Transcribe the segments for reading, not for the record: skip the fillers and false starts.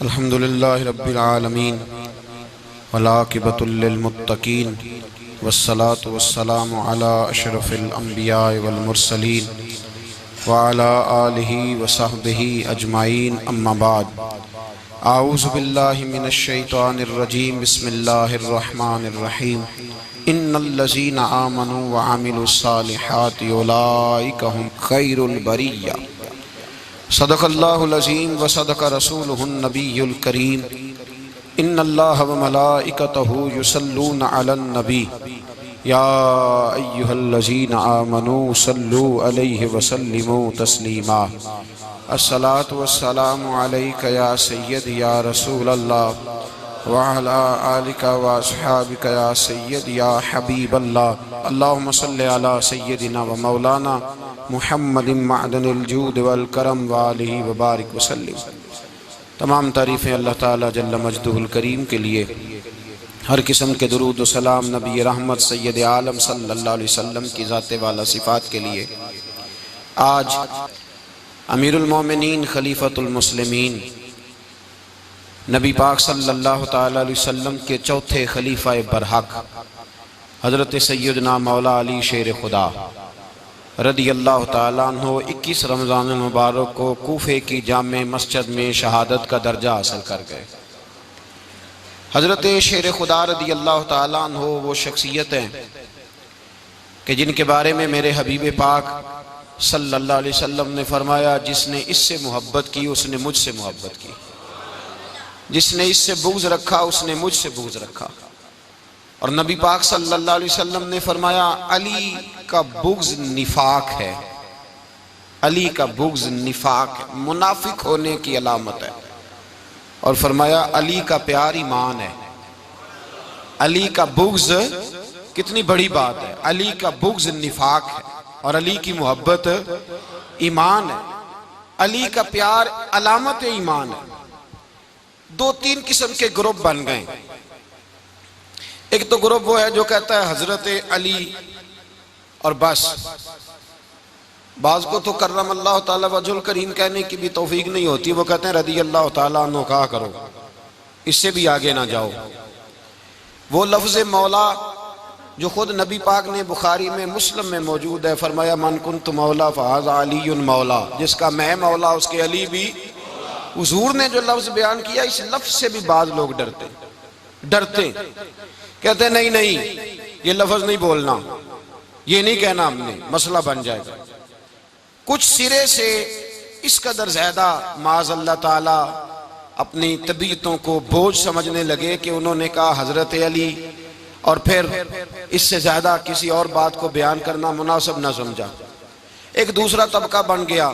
الحمدللہ رب العالمین والعاقبۃ للمتقین والصلاة والسلام علی اشرف الانبیاء والمرسلین وعلی آلہ وصحبہ اجمعین اما بعد اعوذ باللہ من الشیطان الرجیم بسم اللہ الرحمن الرحیم ان الذین آمنوا وعملوا الصالحات اولئک هم خیر البریہ صدق اللہ العظیم وصدق رسولہ النبی الکریم ان اللہ وملائکتہ یصلون علی النبی یا ایہا الذین آمنوا صلوا علیہ وسلموا تسلیما الصلاة والسلام علیک یا سید یا رسول اللہ وعلا آلک واصحابک یا سید یا حبیب اللہ اللہم صلی علی سیدنا و مولانا محمد معدن الجود والکرم وآلہ وبارک وسلم۔ تمام تعریفیں اللہ تعالیٰ جل مجدہ الکریم کے لیے، ہر قسم کے درود و سلام نبی رحمت سید عالم صلی اللہ علیہ وسلم کی ذات والا صفات کے لیے۔ آج امیر المومنین خلیفۃ المسلمین نبی پاک صلی اللہ تعالیٰ علیہ وسلم کے چوتھے خلیفہ برحق حضرت سیدنا مولا علی شیر خدا رضی اللہ تعالیٰ عنہ 21 رمضان المبارک کو کوفے کی جامع مسجد میں شہادت کا درجہ حاصل کر گئے۔ حضرت شیر خدا رضی اللہ تعالیٰ عنہ وہ شخصیت ہیں کہ جن کے بارے میں میرے حبیب پاک صلی اللہ علیہ وسلم نے فرمایا، جس نے اس سے محبت کی اس نے مجھ سے محبت کی، جس نے اس سے بغض رکھا اس نے مجھ سے بغض رکھا۔ اور نبی پاک صلی اللہ علیہ وسلم نے فرمایا علی کا بغض نفاق ہے، علی کا بغض نفاق ہے، منافق ہونے کی علامت ہے۔ اور فرمایا علی کا پیار ایمان ہے، علی کا بغض کتنی بڑی بات ہے، علی کا بغض نفاق ہے اور علی کی محبت ایمان ہے، علی کا پیار علامت ایمان ہے۔ دو تین قسم کے گروپ بن گئے۔ ایک تو گروپ وہ ہے جو کہتا ہے حضرت علی اور بس، بعض کو تو کرم اللہ تعالیٰ وجہ الکریم کہنے کی بھی توفیق نہیں ہوتی، وہ کہتے ہیں رضی اللہ تعالیٰ عنہ کہا کرو، اس سے بھی آگے نہ جاؤ۔ وہ لفظ مولا جو خود نبی پاک نے بخاری میں مسلم میں موجود ہے، فرمایا من کنت مولا فہذا علی مولا، جس کا میں مولا اس کے علی بھی۔ حضور نے جو لفظ بیان کیا اس لفظ سے بھی بعض لوگ ڈرتے کہتے ہیں نہیں یہ لفظ نہیں بولنا، یہ نہیں کہنا، ہم نے مسئلہ بن جائے گا۔ کچھ سرے سے اس قدر زیادہ معاذ اللہ تعالی اپنی طبیعتوں کو بوجھ سمجھنے لگے کہ انہوں نے کہا حضرت علی، اور پھر اس سے زیادہ کسی اور بات کو بیان کرنا مناسب نہ سمجھا۔ ایک دوسرا طبقہ بن گیا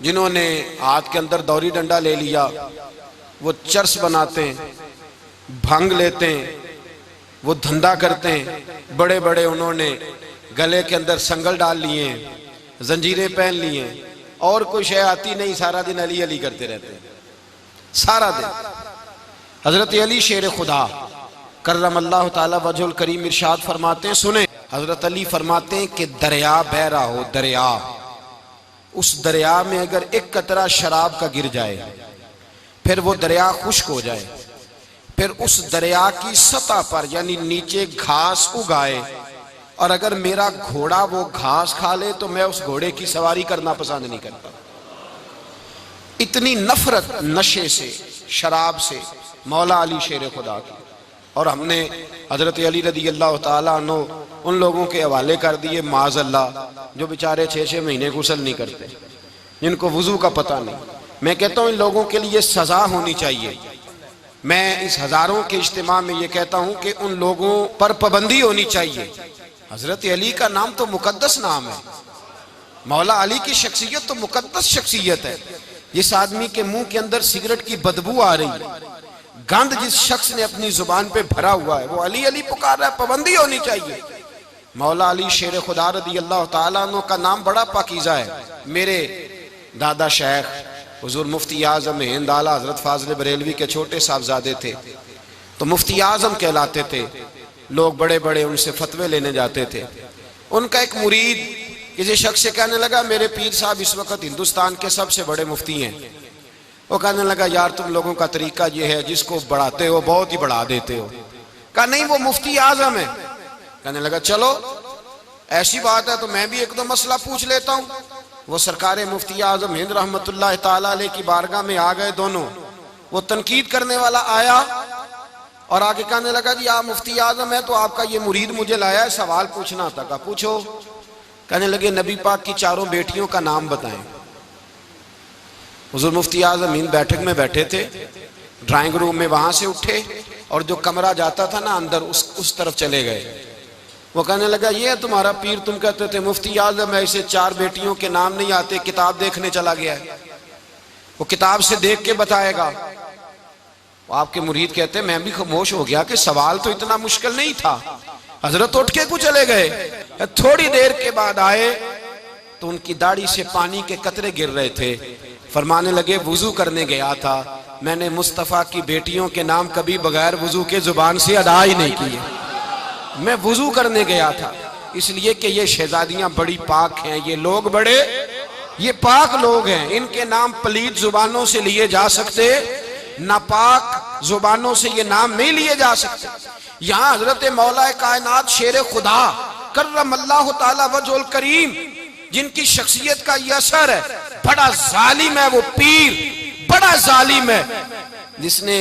جنہوں نے ہاتھ کے اندر دوری ڈنڈا لے لیا، وہ چرس بناتے ہیں، بھنگ لیتے ہیں، وہ دھندا کرتے ہیں، بڑے بڑے انہوں نے گلے کے اندر سنگل ڈال لیے ہیں، زنجیریں پہن لیے ہیں، اور کوئی شے آتی نہیں، سارا دن علی علی کرتے رہتے ہیں سارا دن۔ حضرت علی شیر خدا کرم اللہ تعالی وجہ الکریم ارشاد فرماتے ہیں، سنیں، حضرت علی فرماتے ہیں کہ دریا بہ رہا ہو، دریا، اس دریا میں اگر ایک قطرہ شراب کا گر جائے، پھر وہ دریا خشک ہو جائے، پھر اس دریا کی سطح پر یعنی نیچے گھاس اگائے، اور اگر میرا گھوڑا وہ گھاس کھا لے تو میں اس گھوڑے کی سواری کرنا پسند نہیں کرتا۔ اتنی نفرت نشے سے، شراب سے مولا علی شیر خدا کی۔ اور ہم نے حضرت علی رضی اللہ تعالیٰ عنہ ان لوگوں کے حوالے کر دیے معاذ اللہ جو بیچارے 6 مہینے غسل نہیں کرتے، جن کو وضو کا پتہ نہیں۔ میں کہتا ہوں ان لوگوں کے لیے سزا ہونی چاہیے۔ میں اس ہزاروں کے اجتماع میں یہ کہتا ہوں کہ ان لوگوں پر پابندی ہونی چاہیے۔ حضرت علی کا نام تو مقدس نام ہے، مولا علی کی شخصیت تو مقدس شخصیت ہے۔ جس آدمی کے منہ کے اندر سگریٹ کی بدبو آ رہی ہے، گند جس شخص نے اپنی زبان پہ بھرا ہوا ہے، وہ علی علی پکار رہا ہے، پابندی ہونی چاہیے۔ مولا علی شیر خدا رضی اللہ تعالیٰ عنہ کا نام بڑا پاکیزہ ہے۔ میرے دادا شیخ حضور مفتی اعظم ہند اعلیٰ حضرت فاضل بریلوی کے چھوٹے صاحبزادے تھے، تو مفتی اعظم کہلاتے تھے، لوگ بڑے بڑے ان سے فتوے لینے جاتے تھے۔ ان کا ایک مرید کسی شخص سے کہنے لگا میرے پیر صاحب اس وقت ہندوستان کے سب سے بڑے مفتی ہیں، وہ کہنے لگا یار تم لوگوں کا طریقہ یہ ہے جس کو بڑھاتے ہو بہت ہی بڑھا دیتے ہو. کہا نہیں وہ مفتی اعظم ہے. کہنے لگا چلو ایسی بات ہے تو میں بھی ایک دو مسئلہ پوچھ لیتا ہوں. وہ سرکار مفتی اعظم ہند رحمت اللہ تعالیٰ علیہ کی بارگاہ میں آ گئے دونوں. وہ تنقید کرنے والا آیا اور آگے کہنے لگا جی آپ مفتی اعظم ہے تو آپ کا یہ مرید مجھے لایا ہے سوال پوچھنا تھا. کہا پوچھو. کہنے لگے نبی پاک کی چاروں بیٹیوں کا نام بتائیں. حضور مفتی اعظم ہند بیٹھک میں بیٹھے تھے, ڈرائنگ روم میں وہاں سے اٹھے اور جو کمرہ جاتا تھا نا اندر اس طرف چلے گئے. وہ کہنے لگا یہ ہے تمہارا پیر, تم کہتے تھے مفتی اعظم ہے اسے 4 بیٹیوں کے نام نہیں آتے, کتاب دیکھنے چلا گیا ہے, وہ کتاب سے دیکھ کے بتائے گا. وہ آپ کے مرید کہتے ہیں میں بھی خاموش ہو گیا کہ سوال تو اتنا مشکل نہیں تھا. حضرت اٹھ کے کچھ چلے گئے. تھوڑی دیر کے بعد آئے تو ان کی داڑھی سے پانی کے قطرے گر رہے تھے. فرمانے لگے وضو کرنے گیا تھا, میں نے مصطفیٰ کی بیٹیوں کے نام کبھی بغیر وضو کے زبان سے ادا ہی نہیں کیے. میں وضو کرنے گیا تھا اس لیے کہ یہ شہزادیاں بڑی پاک ہیں, یہ لوگ بڑے یہ پاک لوگ ہیں, ان کے نام پلید زبانوں سے لیے جا سکتے, ناپاک زبانوں سے یہ نام نہیں لیے جا سکتے. یہاں حضرت مولا کائنات شیر خدا کرم اللہ تعالی وجہ الکریم جن کی شخصیت کا یہ اثر ہے, بڑا ظالم ہے وہ پیر, بڑا ظالم ہے جس نے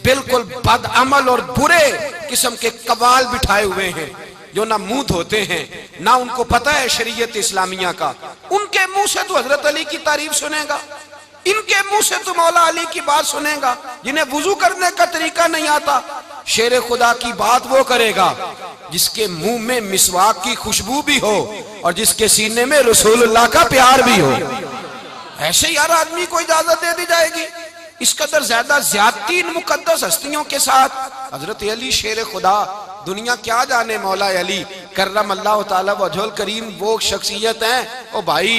بالکل بد عمل اور برے قسم کے قوال بٹھائے ہوئے ہیں جو نہ منہ دھوتے ہیں نہ ان کو پتہ ہے شریعت اسلامیہ کا. ان کے منہ سے تو حضرت علی کی تعریف سنے گا, ان کے منہ سے تو مولا علی کی بات سنے گا. جنہیں وضو کرنے کا طریقہ نہیں آتا, شیر خدا کی بات وہ کرے گا جس کے منہ میں مسواک کی خوشبو بھی ہو اور جس کے سینے میں رسول اللہ کا پیار بھی ہو. ایسے یار آدمی کو اجازت دے دی جائے گی؟ اس قدر زیادہ زیادتی ان مقدس ہستیوں کے ساتھ. حضرت علی شیر خدا, دنیا کیا جانے مولا علی کرم اللہ تعالی وجہ الکریم وہ شخصیت ہیں. او بھائی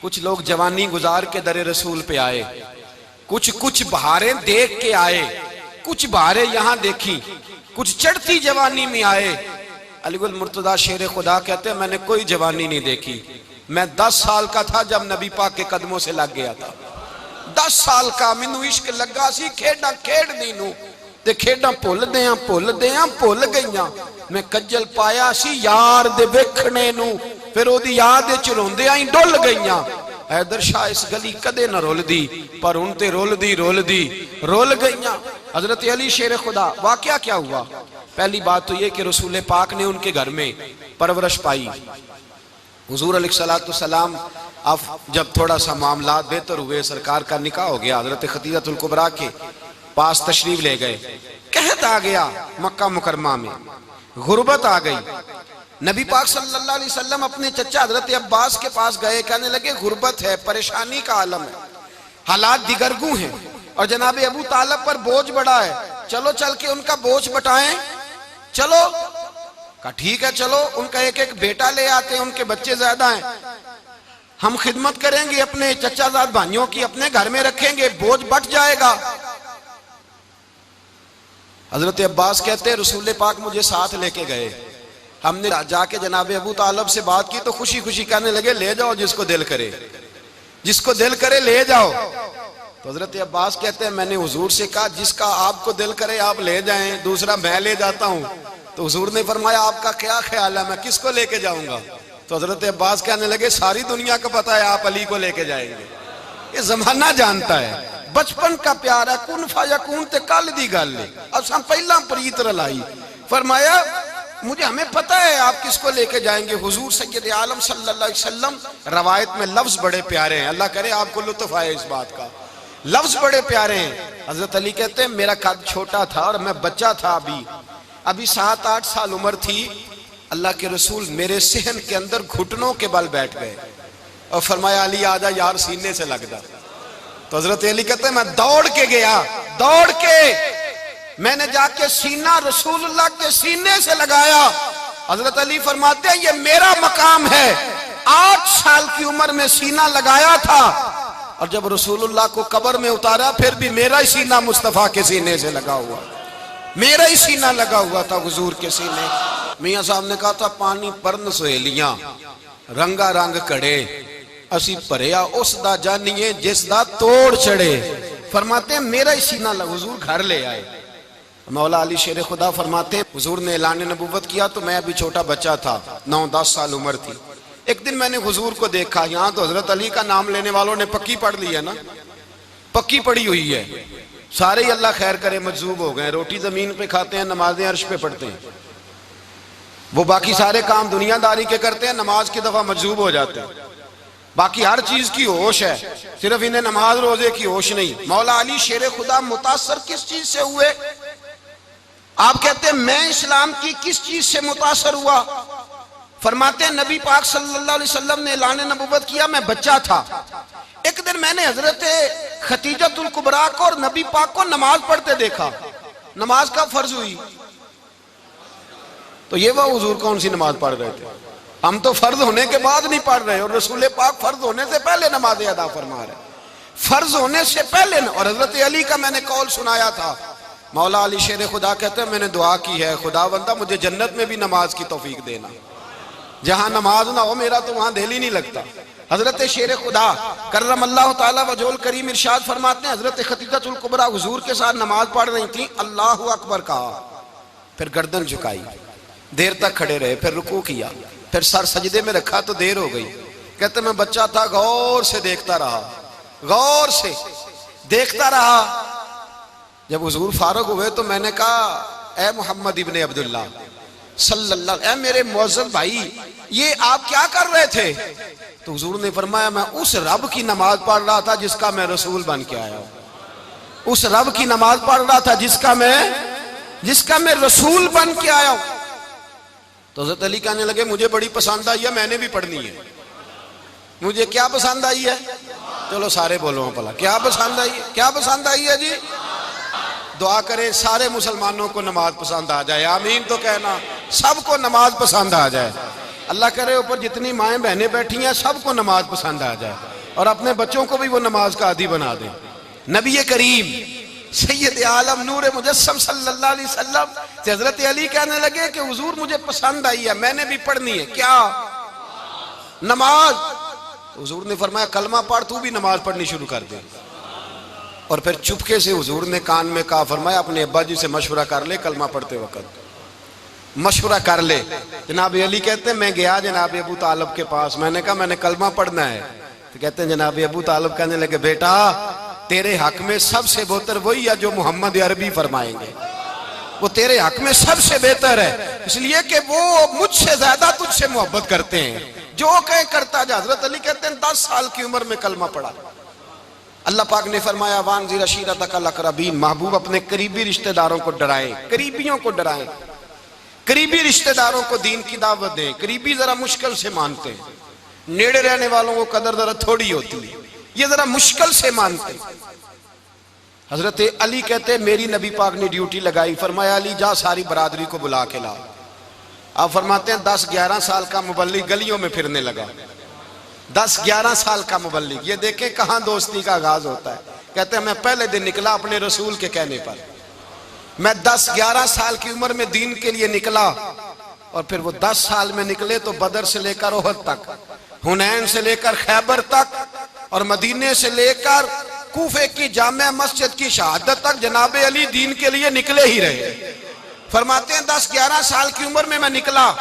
کچھ لوگ جوانی گزار کے در رسول پہ آئے, کچھ بہاریں دیکھ کے آئے, کچھ بہاریں یہاں دیکھی, کچھ چڑھتی جوانی میں آئے. علی گل مرتضیٰ شیر خدا کہتے ہیں میں نے کوئی جوانی نہیں دیکھی, میں 10 سال کا تھا جب نبی پاک کے قدموں سے لگ گیا تھا. 10 سال کا مینوں عشق لگا سی, کھیڈاں کھیڈنی نو تے کھیڈاں بھول بھول گئیاں. میں کجل پایا سی یار دے ویکھنے نو, پھر او دی یاد وچ روندیاں ہی ڈل گئیاں. حیدر شاہ اس گلی کدے نہ رول دی پر ان تے رول گئیاں. حضرت علی شیر خدا, واقعہ کیا ہوا؟ پہلی بات تو یہ کہ رسول پاک نے ان کے گھر میں پرورش پائی. حضور علیہ السلام اب جب تھوڑا سا معاملات بہتر ہوئے, سرکار کا نکاح ہو گیا, حضرت خدیجہ الکبریٰ کے پاس تشریف لے گئے. قحط آ گیا مکہ مکرمہ میں, غربت آ گئی. نبی پاک صلی اللہ علیہ وسلم اپنے چچا حضرت عباس کے پاس گئے, کہنے لگے غربت ہے, پریشانی کا عالم ہے, حالات دیگرگوں ہیں اور جناب ابو طالب پر بوجھ بڑا ہے, چلو چل کے ان کا بوجھ بٹائیں. چلو کہا ٹھیک ہے چلو, ان کا ایک بیٹا لے آتے ہیں, ان کے بچے زیادہ ہیں, ہم خدمت کریں گے اپنے چچا زاد بھائیوں کی, اپنے گھر میں رکھیں گے, بوجھ بٹ جائے گا. حضرت عباس کہتے ہیں رسول پاک مجھے ساتھ لے کے گئے, ہم نے جا کے جناب ابو طالب سے بات کی تو خوشی خوشی کہنے لگے لے جاؤ جس کو دل کرے لے جاؤ. تو حضرت عباس کہتے ہیں میں نے حضور سے کہا جس کا آپ کو دل کرے آپ لے جائیں, دوسرا میں لے جاتا ہوں. تو حضور نے فرمایا آپ کا کیا خیال ہے, میں کس کو لے کے جاؤں گا؟ تو حضرت عباس کہنے لگے ساری دنیا کو پتا ہے آپ علی کو لے کے جائیں گے, یہ زمانہ جانتا ہے, بچپن کا پیار ہے, کن فیکون تے کل دی گل ہے, اب ہم پہلا پریت رلائی. فرمایا مجھے ہمیں پتہ ہے آپ کس کو لے کے جائیں گے. حضور سید عالم صلی اللہ علیہ وسلم, روایت میں لفظ بڑے پیارے ہیں, اللہ کرے آپ کو لطف آئے اس بات کا, لفظ بڑے پیارے ہیں. حضرت علی کہتے ہیں میرا قد چھوٹا تھا اور میں بچہ تھا, ابھی 7-8 سال عمر تھی. اللہ کے رسول میرے صحن کے اندر گھٹنوں کے بل بیٹھ گئے اور فرمایا علی آجا یار سینے سے لگ جا. تو حضرت علی کہتے ہیں میں دوڑ کے گیا, میں نے جا کے سینہ رسول اللہ کے سینے سے لگایا. حضرت علی فرماتے ہیں یہ میرا مقام ہے, 8 سال کی عمر میں سینہ لگایا تھا اور جب رسول اللہ کو قبر میں اتارا پھر بھی میرا ہی سینہ مصطفیٰ کے سینے سے لگا ہوا, میرا ہی سینہ لگا ہوا تھا حضور کے سینے. میاں صاحب نے کہا تھا پانی پرن سہیلیاں رنگا رنگ کڑے, اسی پریا اس دا جانیے جس دا توڑ چڑھے. فرماتے ہیں میرا ہی سینہ حضور گھر لے آئے. مولا علی شیر خدا فرماتے ہیں حضور نے اعلان نبوت کیا تو میں ابھی چھوٹا بچہ تھا, 9-10 سال عمر تھی. ایک دن میں نے حضور کو دیکھا, یہاں تو حضرت علی کا نام لینے والوں نے پکی پڑھ لی ہے نا, پکی پڑی ہوئی ہے, سارے ہی اللہ خیر کرے مجذوب ہو گئے. روٹی زمین پہ کھاتے ہیں, نمازیں عرش پہ پڑھتے ہیں. وہ باقی سارے کام دنیا داری کے کرتے ہیں, نماز کی دفعہ مجذوب ہو جاتے ہیں. باقی ہر چیز کی ہوش ہے, صرف انہیں نماز روزے کی ہوش نہیں. مولا علی شیر خدا متاثر کس چیز سے ہوئے؟ آپ کہتے ہیں میں اسلام کی کس چیز سے متاثر ہوا؟ فرماتے ہیں نبی پاک صلی اللہ علیہ وسلم نے اعلان نبوت کیا, میں بچہ تھا. ایک دن میں نے حضرت خدیجہ الکبریٰ کو اور نبی پاک کو نماز پڑھتے دیکھا. نماز کا فرض ہوئی تو یہ وہ حضور کون سی نماز پڑھ رہے تھے؟ ہم تو فرض ہونے کے بعد نہیں پڑھ رہے, اور رسول پاک فرض ہونے سے پہلے نماز ادا فرما رہے, فرض ہونے سے پہلے. اور حضرت علی کا میں نے قول سنایا تھا. مولا علی شیر خدا کہتے ہیں میں نے دعا کی ہے, خدا بندہ مجھے جنت میں بھی نماز کی توفیق دینا, جہاں نماز نہ ہو میرا تو وہاں دل ہی نہیں لگتا. حضرت شیر خدا کرم اللہ تعالیٰ وجہہ الکریم ارشاد فرماتے ہیں حضرت خدیجہ الکبریٰ حضور کے ساتھ نماز پڑھ رہی تھیں, اللہ اکبر کہا, پھر گردن جھکائی, دیر تک کھڑے رہے, پھر رکوع کیا, پھر سر سجدے میں رکھا تو دیر ہو گئی. کہتے میں بچہ تھا, غور سے دیکھتا رہا, غور سے دیکھتا رہا. جب حضور فارغ ہوئے تو میں نے کہا اے محمد ابن عبداللہ صلی اللہ علیہ وسلم, اے میرے معزز بھائی یہ آپ کیا کر رہے تھے؟ تو حضور نے فرمایا میں اس رب کی نماز پڑھ رہا تھا جس کا میں رسول بن کے آیا ہوں. اس رب کی نماز پڑھ رہا تھا جس کا میں رسول بن کے آیا ہوں. تو حضرت علی کہنے لگے مجھے بڑی پسند آئی ہے, میں نے بھی پڑھنی ہے. مجھے کیا پسند آئی ہے؟ چلو سارے بولو پلا, کیا پسند آئی ہے؟ کیا پسند آئی ہے جی؟ دعا کرے سارے مسلمانوں کو نماز پسند آ جائے, آمین تو کہنا. سب کو نماز پسند آ جائے. اللہ کرے اوپر جتنی مائیں بہنیں بیٹھی ہیں سب کو نماز پسند آ جائے, اور اپنے بچوں کو بھی وہ نماز کا عادی بنا دیں. نبی کریم سید عالم نور مجسم صلی اللہ علیہ وسلم سے حضرت علی کہنے لگے کہ حضور مجھے پسند آئی ہے, میں نے بھی پڑھنی ہے. کیا؟ نماز. حضور نے فرمایا کلمہ پڑھ, تو بھی نماز پڑھنی شروع کر دے. اور پھر چپکے سے حضور نے کان میں کہا, فرمایا اپنے ابا جی سے مشورہ کر لے, کلمہ پڑھتے وقت مشورہ کر لے. جناب علی کہتے ہیں میں گیا جناب ابو طالب کے پاس, میں نے کہا میں نے کلمہ پڑھنا ہے. تو کہتے ہیں جناب ابو طالب کہنے لگے بیٹا تیرے حق میں سب سے بہتر وہی ہے جو محمد عربی فرمائیں گے, وہ تیرے حق میں سب سے بہتر ہے, اس لیے کہ وہ مجھ سے زیادہ تجھ سے محبت کرتے ہیں, جو کہے کرتا جا. حضرت علی کہتے ہیں 10 سال کی عمر میں کلمہ پڑھا. اللہ پاک نے فرمایا وانذر عشیرتک الاقربین, محبوب اپنے قریبی رشتہ داروں کو ڈرائیں, قریبیوں کو ڈرائیں, قریبی رشتہ داروں کو دین کی دعوت دیں. قریبی ذرا مشکل سے مانتے ہیں, نیڑے رہنے والوں کو قدر ذرا تھوڑی ہوتی ہے, یہ ذرا مشکل سے مانتے ہیں. حضرت علی کہتے ہیں میری نبی پاک نے ڈیوٹی لگائی, فرمایا علی جا ساری برادری کو بلا کے لا. آپ فرماتے ہیں 10-11 سال کا مبلغ گلیوں میں پھرنے لگا, 10-11 سال کا مبلغ. یہ دیکھیں کہاں دوستی کا آغاز ہوتا ہے. کہتے ہیں میں پہلے دن نکلا اپنے رسول کے کہنے پر, میں 10-11 سال کی عمر میں دین کے لیے نکلا, اور پھر وہ 10 سال میں نکلے تو بدر سے لے کر احد تک, حنین سے لے کر خیبر تک, اور مدینے سے لے کر کوفے کی جامع مسجد کی شہادت تک جناب علی دین کے لیے نکلے ہی رہے. فرماتے ہیں 10-11 سال کی عمر میں نکلا.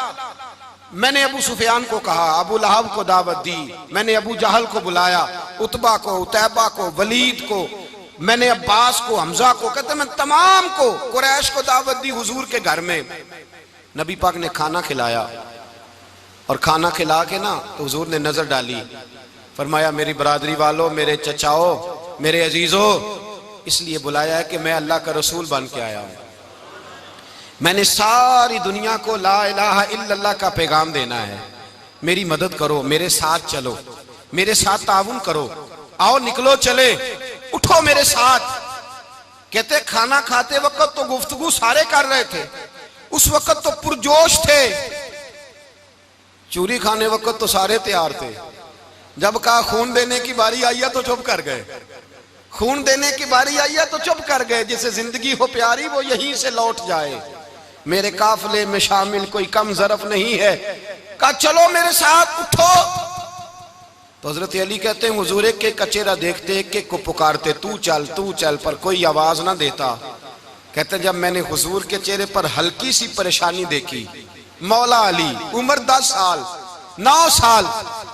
میں نے ابو سفیان کو کہا, ابو لہب کو دعوت دی, میں نے ابو جہل کو بلایا, عتبہ کو, عتیبہ کو, ولید کو, میں نے عباس کو, حمزہ کو, کہتے ہیں میں تمام کو, قریش کو دعوت دی حضور کے گھر میں. نبی پاک نے کھانا کھلایا, اور کھانا کھلا کے نا تو حضور نے نظر ڈالی, فرمایا میری برادری والوں, میرے چچاؤ, میرے عزیزوں, اس لیے بلایا ہے کہ میں اللہ کا رسول بن کے آیا ہوں. میں نے ساری دنیا کو لا الہ الا اللہ کا پیغام دینا ہے, میری مدد کرو, میرے ساتھ چلو, میرے ساتھ تعاون کرو, آؤ نکلو چلے, اٹھو میرے ساتھ. کہتے کھانا کھاتے وقت تو گفتگو سارے کر رہے تھے, اس وقت تو پرجوش تھے, چوری کھانے وقت تو سارے تیار تھے, جب کہا خون دینے کی باری آئی ہے تو چپ کر گئے, خون دینے کی باری آئی ہے تو چپ کر گئے. جسے زندگی ہو پیاری وہ یہیں سے لوٹ جائے, میرے قافلے میں شامل کوئی کم ظرف نہیں ہے. کہا چلو میرے ساتھ, اٹھو. تو حضرت علی کہتے ہیں حضور ایک ایک کا چہرہ دیکھتے ایک ایک کو پکارتے تو چل پر کوئی آواز نہ دیتا. کہتے ہیں جب میں نے حضور کے چہرے پر ہلکی سی پریشانی دیکھی، مولا علی عمر 10 سال 9 سال،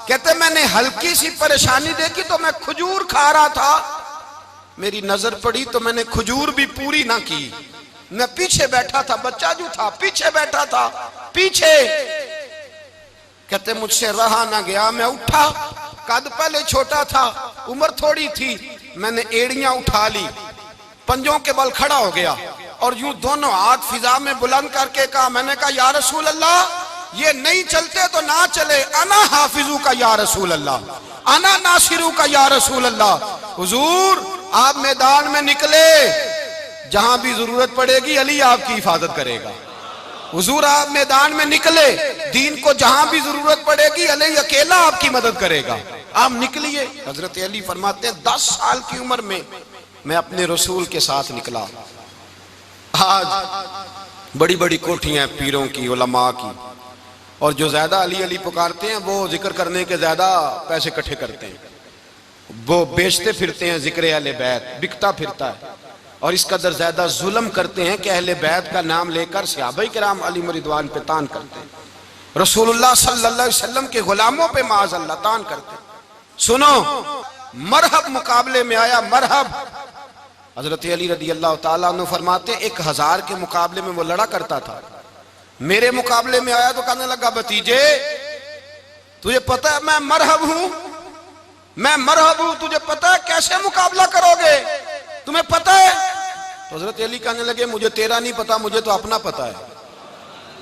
کہتے ہیں میں نے ہلکی سی پریشانی دیکھی تو میں کھجور کھا رہا تھا، میری نظر پڑی تو میں نے کھجور بھی پوری نہ کی. میں پیچھے بیٹھا تھا، بچہ جو تھا پیچھے بیٹھا تھا پیچھے. کہتے مجھ سے رہا نہ گیا، میں اٹھا، قد پہلے چھوٹا تھا عمر تھوڑی تھی، میں نے ایڑیاں اٹھا لی، پنجوں کے بل کھڑا ہو گیا اور یوں دونوں ہاتھ فضا میں بلند کر کے کہا، میں نے کہا یا رسول اللہ یہ نہیں چلتے تو نہ چلے، انا حافظو کا یا رسول اللہ، انا ناصرو کا یا رسول اللہ. حضور آپ میدان میں نکلے، جہاں بھی ضرورت پڑے گی علی آپ کی حفاظت کرے گا. حضور آپ میدان میں نکلے، دین کو جہاں بھی ضرورت پڑے گی علی اکیلا آپ کی مدد کرے گا. آپ نکلیے. حضرت علی فرماتے ہیں 10 سال کی عمر میں اپنے رسول کے ساتھ نکلا. آج بڑی بڑی کوٹھیاں پیروں کی، علماء کی، اور جو زیادہ علی علی پکارتے ہیں وہ ذکر کرنے کے زیادہ پیسے اکٹھے کرتے ہیں، وہ بیچتے پھرتے ہیں ذکر اہل بیت، بکتا پھرتا ہے، اور اس قدر زیادہ ظلم کرتے ہیں کہ اہل بیت کا نام لے کر صحابہ کرام علی رضوان پہ تان کرتے ہیں، رسول اللہ صلی اللہ علیہ وسلم کے غلاموں پہ معاذ اللہ تان کرتے ہیں. سنو، مرحب مقابلے میں آیا، مرحب. حضرت علی رضی اللہ تعالیٰ عنہ فرماتے ہیں 1000 کے مقابلے میں وہ لڑا کرتا تھا، میرے مقابلے میں آیا تو کہنے لگا بھتیجے تجھے پتہ ہے میں مرحب ہوں، تجھے پتہ ہے کیسے مقابلہ کرو گے، تمہیں پتہ ہے؟ تو حضرت علی کہنے لگے مجھے تیرا نہیں پتا، مجھے تو اپنا پتہ ہے.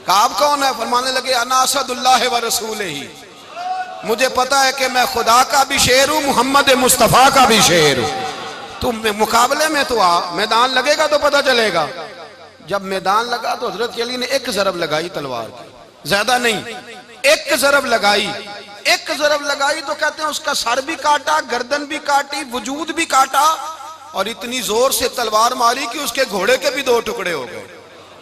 کعب کون ہے؟ فرمانے لگے انا اسد اللہ و رسولہ، مجھے پتا ہے کہ میں خدا کا بھی شعر ہوں، محمد مصطفیٰ کا بھی شعر ہوں. تم مقابلے میں تو آ، میدان لگے گا تو پتہ چلے گا. جب میدان لگا تو حضرت علی نے ایک ضرب لگائی تلوار کی، زیادہ نہیں، ایک ضرب لگائی تو کہتے ہیں اس کا سر بھی کاٹا، گردن بھی کاٹی، وجود بھی کاٹا، اور اتنی زور سے تلوار ماری کہ اس کے گھوڑے کے بھی 2 ٹکڑے ہو گئے.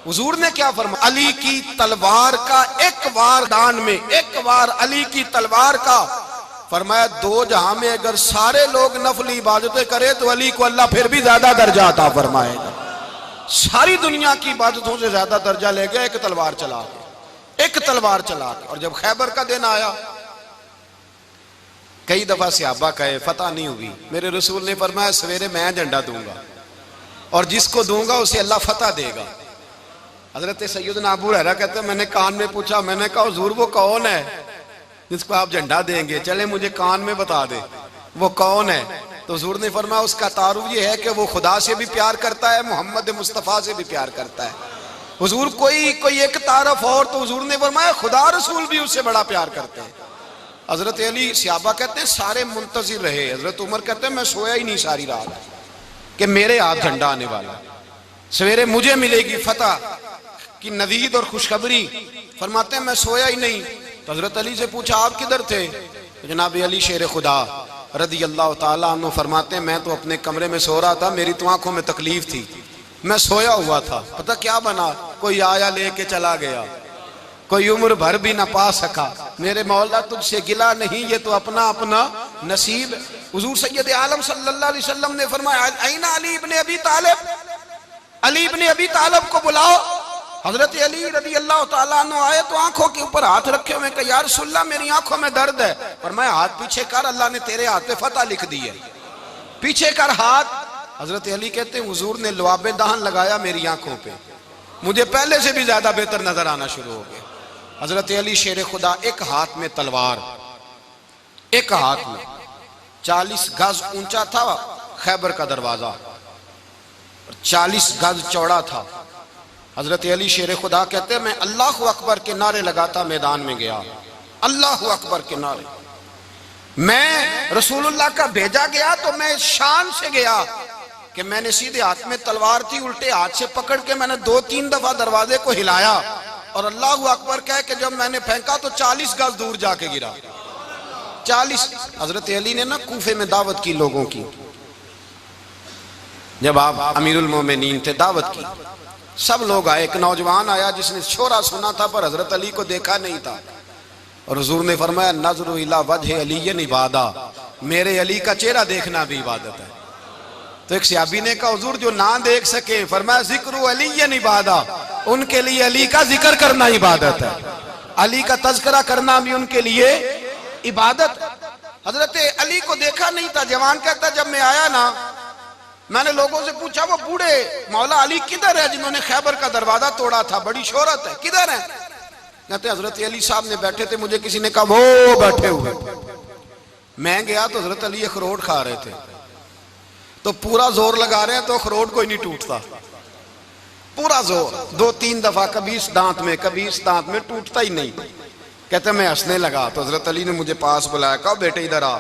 حضور نے کیا فرمایا؟ علی کی تلوار کا ایک وار دان میں، ایک وار علی کی تلوار کا، فرمایا 2 جہاں میں اگر سارے لوگ نفلی عبادتیں کرے تو علی کو اللہ پھر بھی زیادہ درجہ عطا فرمائے گا. ساری دنیا کی عبادتوں سے زیادہ درجہ لے گیا ایک تلوار چلا کے. اور جب خیبر کا دن آیا، کئی دفعہ صحابہ کہے فتح نہیں ہوئی، میرے رسول نے فرمایا سویرے میں جھنڈا دوں گا اور جس کو دوں گا اسے اللہ فتح دے گا. حضرت سیدنا ابو ہریرہ کہتے ہیں میں نے کان میں پوچھا، میں نے کہا حضور وہ کون ہے جس کو آپ جھنڈا دیں گے؟ چلے مجھے کان میں بتا دے وہ کون ہے. تو حضور نے فرمایا اس کا تعارف یہ ہے کہ وہ خدا سے بھی پیار کرتا ہے، محمد مصطفیٰ سے بھی پیار کرتا ہے. حضور کوئی ایک تعارف اور، تو حضور نے فرمایا خدا رسول بھی اس سے بڑا پیار کرتے ہیں. حضرت علی صحابہ کہتے ہیں سارے منتظر رہے. حضرت عمر کہتے ہیں میں سویا ہی نہیں ساری رات کہ میرے ہاتھ جھنڈا آنے والا، سویرے مجھے ملے گی فتح کی نوید اور خوشخبری. فرماتے ہیں میں سویا ہی نہیں. تو حضرت علی سے پوچھا آپ کدھر تھے؟ جناب علی شیر خدا رضی اللہ تعالیٰ عنہ فرماتے ہیں میں تو اپنے کمرے میں سو رہا تھا، میری تو آنکھوں میں تکلیف تھی، میں سویا ہوا تھا، پتہ کیا بنا، کوئی آیا لے کے چلا گیا، کوئی عمر بھر بھی نہ پا سکا. میرے مولا تجھ سے گلا نہیں، یہ تو اپنا نصیب. حضور سید عالم صلی اللہ علیہ وسلم نے فرمایا این علی ابن ابی طالب، علی ابن ابی طالب کو بلاؤ. حضرت علی رضی اللہ تعالیٰ عنہ آئے تو آنکھوں کے اوپر ہاتھ رکھے ہوئے کہ یا رسول اللہ میری آنکھوں میں درد ہے. فرمایا ہاتھ پیچھے کر، اللہ نے تیرے ہاتھ پہ فتح لکھ دی ہے، پیچھے کر ہاتھ. حضرت علی کہتے ہیں حضور نے لعاب دہن لگایا میری آنکھوں پہ، مجھے پہلے سے بھی زیادہ بہتر نظر آنا شروع ہو گئے. حضرت علی شیر خدا ایک ہاتھ میں تلوار، ایک ہاتھ میں 40 گز اونچا تھا خیبر کا دروازہ، 40 گز چوڑا تھا. حضرت علی شیر خدا کہتے ہیں میں اللہ اکبر کے نعرے لگاتا میدان میں گیا، اللہ اکبر کے نعرے. میں رسول اللہ کا بھیجا گیا تو میں شان سے گیا کہ میں نے سیدھے ہاتھ میں تلوار تھی، الٹے ہاتھ سے پکڑ کے میں نے 2-3 دفعہ دروازے کو ہلایا اور اللہ اکبر کہہ کہ جب میں نے پھینکا تو 40 گز دور جا کے گرا. 40. حضرت علی نے نا کوفے میں دعوت کی لوگوں کی، جب آپ امیر المومنین تھے دعوت کی، سب لوگ آئے. ایک نوجوان آیا جس نے شورا سنا تھا پر حضرت علی کو دیکھا نہیں تھا. اور حضور نے فرمایا نظر الی وجہ علی عبادہ، میرے علی کا چہرہ دیکھنا بھی عبادت ہے۔ تو ایک صحابی نے کہا حضور جو نہ دیکھ سکے، فرمایا ذکر علی عبادہ، ان کے لیے علی کا ذکر کرنا عبادت ہے، علی کا تذکرہ کرنا بھی ان کے لیے عبادت۔ حضرت علی کو دیکھا نہیں تھا، جوان کہتا جب میں آیا نا، میں نے لوگوں سے پوچھا وہ بوڑھے مولا علی کدھر ہے جنہوں نے خیبر کا دروازہ توڑا تھا، بڑی شہرت ہے، کدھر ہے؟ کہتے حضرت علی صاحب نے بیٹھے تھے، مجھے کسی نے کہا وہ بیٹھے ہوئے۔ میں گیا تو حضرت علی اخروٹ کھا رہے تھے، تو پورا زور لگا رہے ہیں تو اخروٹ کوئی نہیں ٹوٹتا، پورا زور 2-3 دفعہ، کبھی اس دانت میں کبھی اس دانت میں، ٹوٹتا ہی نہیں۔ کہتے میں ہنسنے لگا تو حضرت علی نے مجھے پاس بلایا، کہا بیٹے ادھر آ۔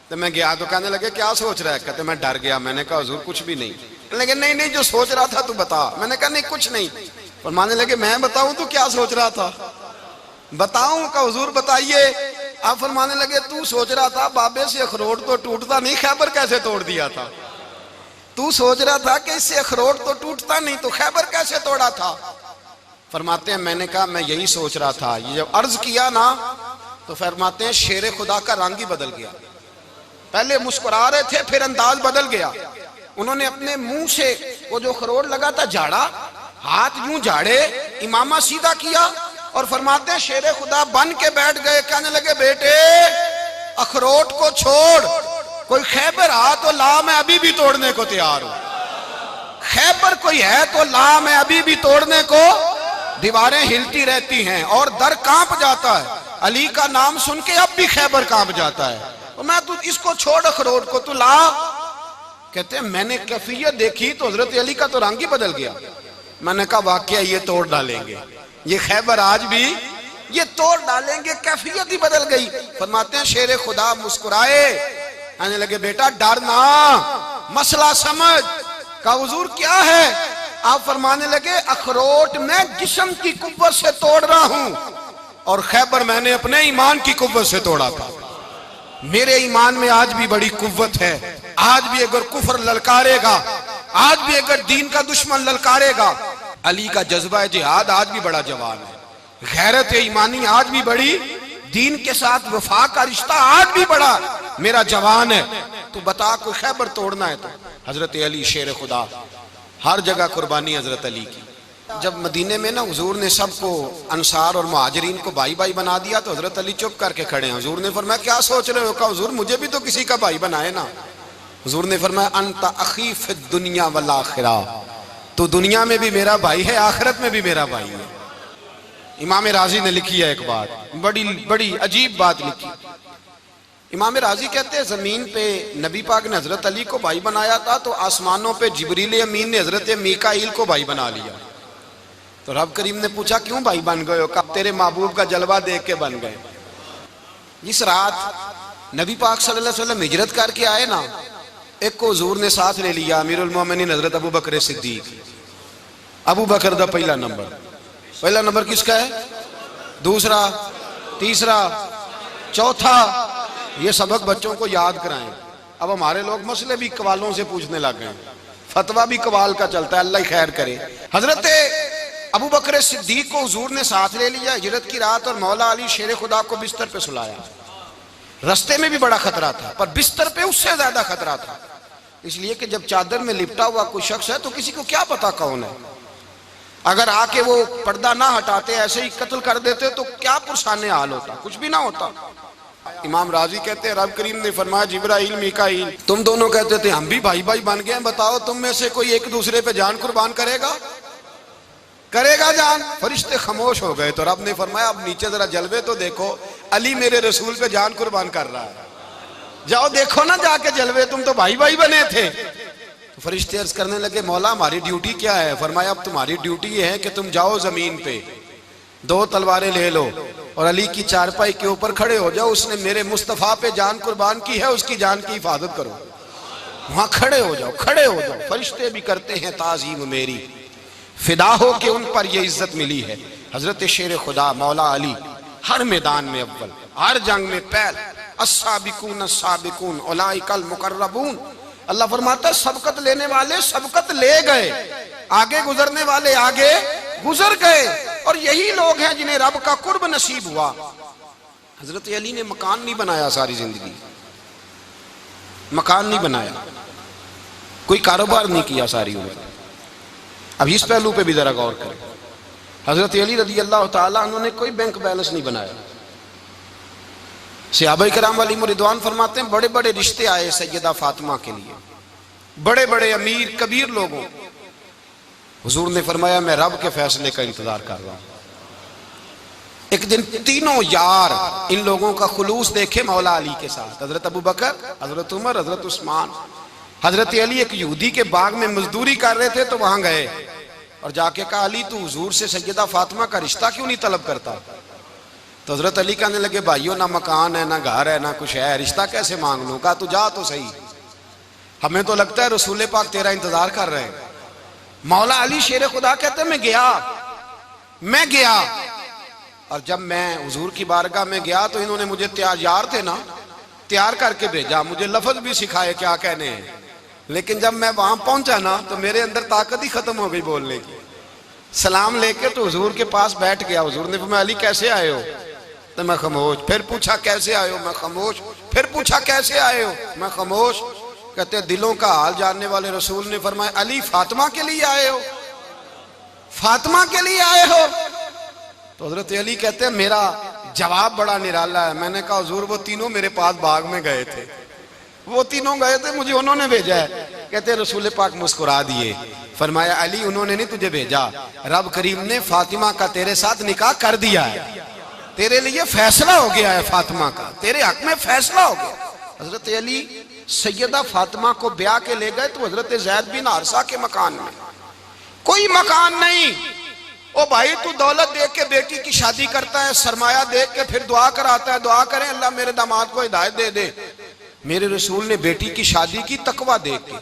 تو میں گیا تو کہنے لگے کیا سوچ رہا ہے؟ کہتے میں ڈر گیا، میں نے کہا حضور کچھ بھی نہیں۔ لیکن نہیں جو سوچ رہا تھا تو بتا۔ میں نے کہا نہیں کچھ نہیں۔ فرمانے لگے میں بتاؤں تو کیا سوچ رہا تھا؟ بتاؤں؟ کہ حضور بتائیے۔ آپ فرمانے لگے تو سوچ رہا تھا بابے سے اخروٹ تو ٹوٹتا نہیں، خیبر کیسے توڑ دیا تھا؟ تو سوچ رہا تھا کہ اس سے اخروٹ تو ٹوٹتا نہیں، تو خیبر کیسے توڑا تھا؟ فرماتے ہیں میں نے کہا میں یہی سوچ رہا تھا۔ یہ جب عرض کیا نا تو فرماتے ہیں شیر خدا کا رنگ ہی بدل گیا، پہلے مسکرا رہے تھے پھر انداز بدل گیا۔ انہوں نے اپنے منہ سے وہ جو خروٹ لگا تھا جھاڑا، ہاتھ یوں جھاڑے، امامہ سیدھا کیا، اور فرماتے ہیں شیر خدا بن کے بیٹھ گئے، کہنے لگے بیٹے اخروٹ کو چھوڑ، کوئی خیبر آ تو لا، میں ابھی بھی توڑنے کو تیار ہوں۔ خیبر کوئی ہے تو لا، میں ابھی بھی توڑنے کو۔ دیواریں ہلتی رہتی ہیں اور در کانپ جاتا ہے، علی کا نام سن کے اب بھی خیبر کانپ جاتا ہے، اور میں تو اس کو چھوڑ اخروٹ کو تو لا۔ کہتے ہیں میں نے کیفیت دیکھی تو حضرت علی کا تو رنگ ہی بدل گیا۔ میں نے کہا واقعہ یہ توڑ ڈالیں گے، یہ خیبر آج بھی یہ توڑ ڈالیں گے، کیفیت ہی بدل گئی۔ فرماتے ہیں شیر خدا مسکرائے، کہنے لگے بیٹا ڈرنا، مسئلہ سمجھ۔ کہا حضور کیا ہے؟ آپ فرمانے لگے اخروٹ میں جسم کی قوت سے توڑ رہا ہوں، اور خیبر میں نے اپنے ایمان کی قوت سے توڑا تھا۔ میرے ایمان میں آج بھی بڑی قوت ہے، آج بھی اگر کفر للکارے گا، آج بھی اگر دین کا دشمن للکارے گا، علی کا جذبہ جہاد آج بھی بڑا جوان ہے، غیرت ایمانی آج بھی بڑی، دین کے ساتھ وفا کا رشتہ آج بھی بڑا میرا جوان ہے۔ تو بتا کوئی خیبر توڑنا ہے تو حضرت علی شیر خدا، ہر جگہ قربانی حضرت علی کی۔ جب مدینے میں نا حضور نے سب کو انصار اور مہاجرین کو بھائی بھائی بنا دیا تو حضرت علی چپ کر کے کھڑے ہیں۔ حضور نے فرمایا کیا سوچ رہے ہو؟ کہا حضور مجھے بھی تو کسی کا بھائی بنائے نا۔ حضور نے فرمایا انت اخی فی الدنیا والآخرہ، تو دنیا میں بھی میرا بھائی ہے، آخرت میں بھی میرا بھائی ہے۔ امام راضی نے لکھی ہے ایک بات، بڑی عجیب بات لکھی۔ امام راضی کہتے ہیں زمین پہ نبی پاک نے حضرت علی کو بھائی بنایا تھا تو آسمانوں پہ جبریل امین نے حضرت میکائیل کو بھائی بنا لیا۔ تو رب کریم نے پوچھا کیوں بھائی بن گئے ہو؟ کہا تیرے محبوب کا جلوہ دیکھ کے بن گئے۔ جس رات نبی پاک صلی اللہ علیہ وسلم ہجرت کر کے آئے نا، ایک کو حضور نے ساتھ لے لیا، امیر المومنین حضرت ابو بکر صدیق۔ ابو بکر دا پہلا نمبر کس کا ہے؟ دوسرا، تیسرا، چوتھا۔ یہ سبق بچوں کو یاد کرائیں۔ اب ہمارے لوگ مسئلے بھی قوالوں سے پوچھنے لگ گئے، فتویٰ بھی قوال کا چلتا ہے، اللہ ہی خیر کرے۔ حضرت ابو بکر صدیق کو حضور نے ساتھ لے لیا ہجرت کی رات، اور مولا علی شیر خدا کو بستر پہ سلایا۔ رستے میں بھی بڑا خطرہ تھا پر بستر پہ اس سے زیادہ خطرہ تھا، اس لیے کہ جب چادر میں لپٹا ہوا کوئی شخص ہے تو کسی کو کیا پتا کون ہے، اگر آ کے وہ پردہ نہ ہٹاتے ایسے ہی قتل کر دیتے تو کیا پرسانے حال ہوتا، کچھ بھی نہ ہوتا۔ امام راضی کہتے ہیں رب کریم نے فرمایا جبرائیل میکائیل تم دونوں کہتے تھے ہم بھی بھائی بھائی بن گئے ہیں، بتاؤ تم میں سے کوئی ایک دوسرے پہ جان قربان کرے گا جان؟ فرشتے خاموش ہو گئے تو رب نے فرمایا اب نیچے ذرا جلوے تو دیکھو، علی میرے رسول پہ جان قربان کر رہا ہے، جاؤ دیکھو نا جا کے جلوے، تم تو بھائی بھائی بنے تھے۔ تو فرشتے عرض کرنے لگے مولا ہماری ڈیوٹی کیا ہے؟ فرمایا اب تمہاری ڈیوٹی یہ ہے کہ تم جاؤ زمین پہ 2 تلواریں لے لو اور علی کی چارپائی کے اوپر کھڑے ہو جاؤ، اس نے میرے مصطفیٰ پہ جان قربان کی ہے، اس کی جان کی حفاظت کرو۔ وہاں کھڑے ہو جاؤ۔ فرشتے بھی کرتے ہیں تعظیم میری، فدا ہو کہ ان پر یہ عزت ملی ہے۔ حضرت شیر خدا مولا علی ہر میدان میں اول، ہر جنگ میں پہل، السابقون السابقون اولئک المقربون۔ اللہ فرماتا ہے سبقت لینے والے سبقت لے گئے، آگے گزرنے والے آگے گزر گئے، اور یہی لوگ ہیں جنہیں رب کا قرب نصیب ہوا۔ حضرت علی نے مکان نہیں بنایا ساری زندگی، مکان نہیں بنایا، کوئی کاروبار نہیں کیا ساری عمر۔ اب اس پہلو پہ بھی ذرا غور کریں، حضرت علی رضی اللہ تعالیٰ عنہ نے کوئی بینک بیلنس نہیں بنایا۔ صحابہ کرام علیہم رضوان فرماتے ہیں بڑے بڑے رشتے آئے سیدہ فاطمہ کے لیے، بڑے بڑے امیر کبیر لوگوں، حضور نے فرمایا میں رب کے فیصلے کا انتظار کر رہا ہوں۔ ایک دن تینوں یار ان لوگوں کا خلوص دیکھے مولا علی کے ساتھ، حضرت ابو بکر، حضرت عمر، حضرت عثمان۔ حضرت علی ایک یہودی کے باغ میں مزدوری کر رہے تھے تو وہاں گئے اور جا کے کہا علی تو حضور سے سیدہ فاطمہ کا رشتہ کیوں نہیں طلب کرتا؟ تو حضرت علی کہنے لگے بھائیو نہ مکان ہے، نہ گھر ہے، نہ کچھ ہے، رشتہ کیسے مانگ لوں؟ کہا تو جا تو صحیح، ہمیں تو لگتا ہے رسول پاک تیرا انتظار کر رہے ہیں۔ مولا علی شیر خدا کہتے ہیں میں گیا اور جب میں حضور کی بارگاہ میں گیا تو انہوں نے مجھے یار تھے نا، تیار کر کے بھیجا، مجھے لفظ بھی سکھائے کیا کہنے ہیں، لیکن جب میں وہاں پہنچا نا تو میرے اندر طاقت ہی ختم ہو گئی بولنے کی۔ سلام لے کے تو حضور کے پاس بیٹھ گیا، حضور نے فرمایا علی کیسے آئے ہو؟ تو میں خاموش، پھر پوچھا کیسے آئے ہو؟ میں خاموش، پھر پوچھا کیسے آئے ہو؟ میں خاموش۔ کہتے دلوں کا حال جاننے والے رسول نے فرمایا علی فاطمہ کے لیے آئے ہو؟ فاطمہ کے لیے آئے ہو؟ تو حضرت علی کہتے ہیں میرا جواب بڑا نرالا ہے۔ میں نے کہا حضور وہ تینوں میرے پاس باغ میں گئے تھے، وہ تینوں گئے تھے، مجھے انہوں نے بھیجا ہے۔ کہتے ہیں رسول پاک مسکرا دیے، فرمایا علی انہوں نے نہیں تجھے بھیجا، رب کریم نے فاطمہ کا تیرے ساتھ نکاح کر دیا ہے، تیرے لیے فیصلہ ہو گیا ہے، فاطمہ کا تیرے حق میں فیصلہ ہو گیا۔ حضرت علی سیدہ فاطمہ کو بیاہ کے لے گئے تو حضرت زید بن حارثہ کے مکان میں، کوئی مکان نہیں۔ او بھائی تو دولت دیکھ کے بیٹی کی شادی کرتا ہے، سرمایہ دیکھ کے پھر دعا کراتا ہے، دعا کریں اللہ میرے داماد کو ہدایت دے دے۔ میرے رسول نے بیٹی کی شادی کی تقوی دیکھ کے،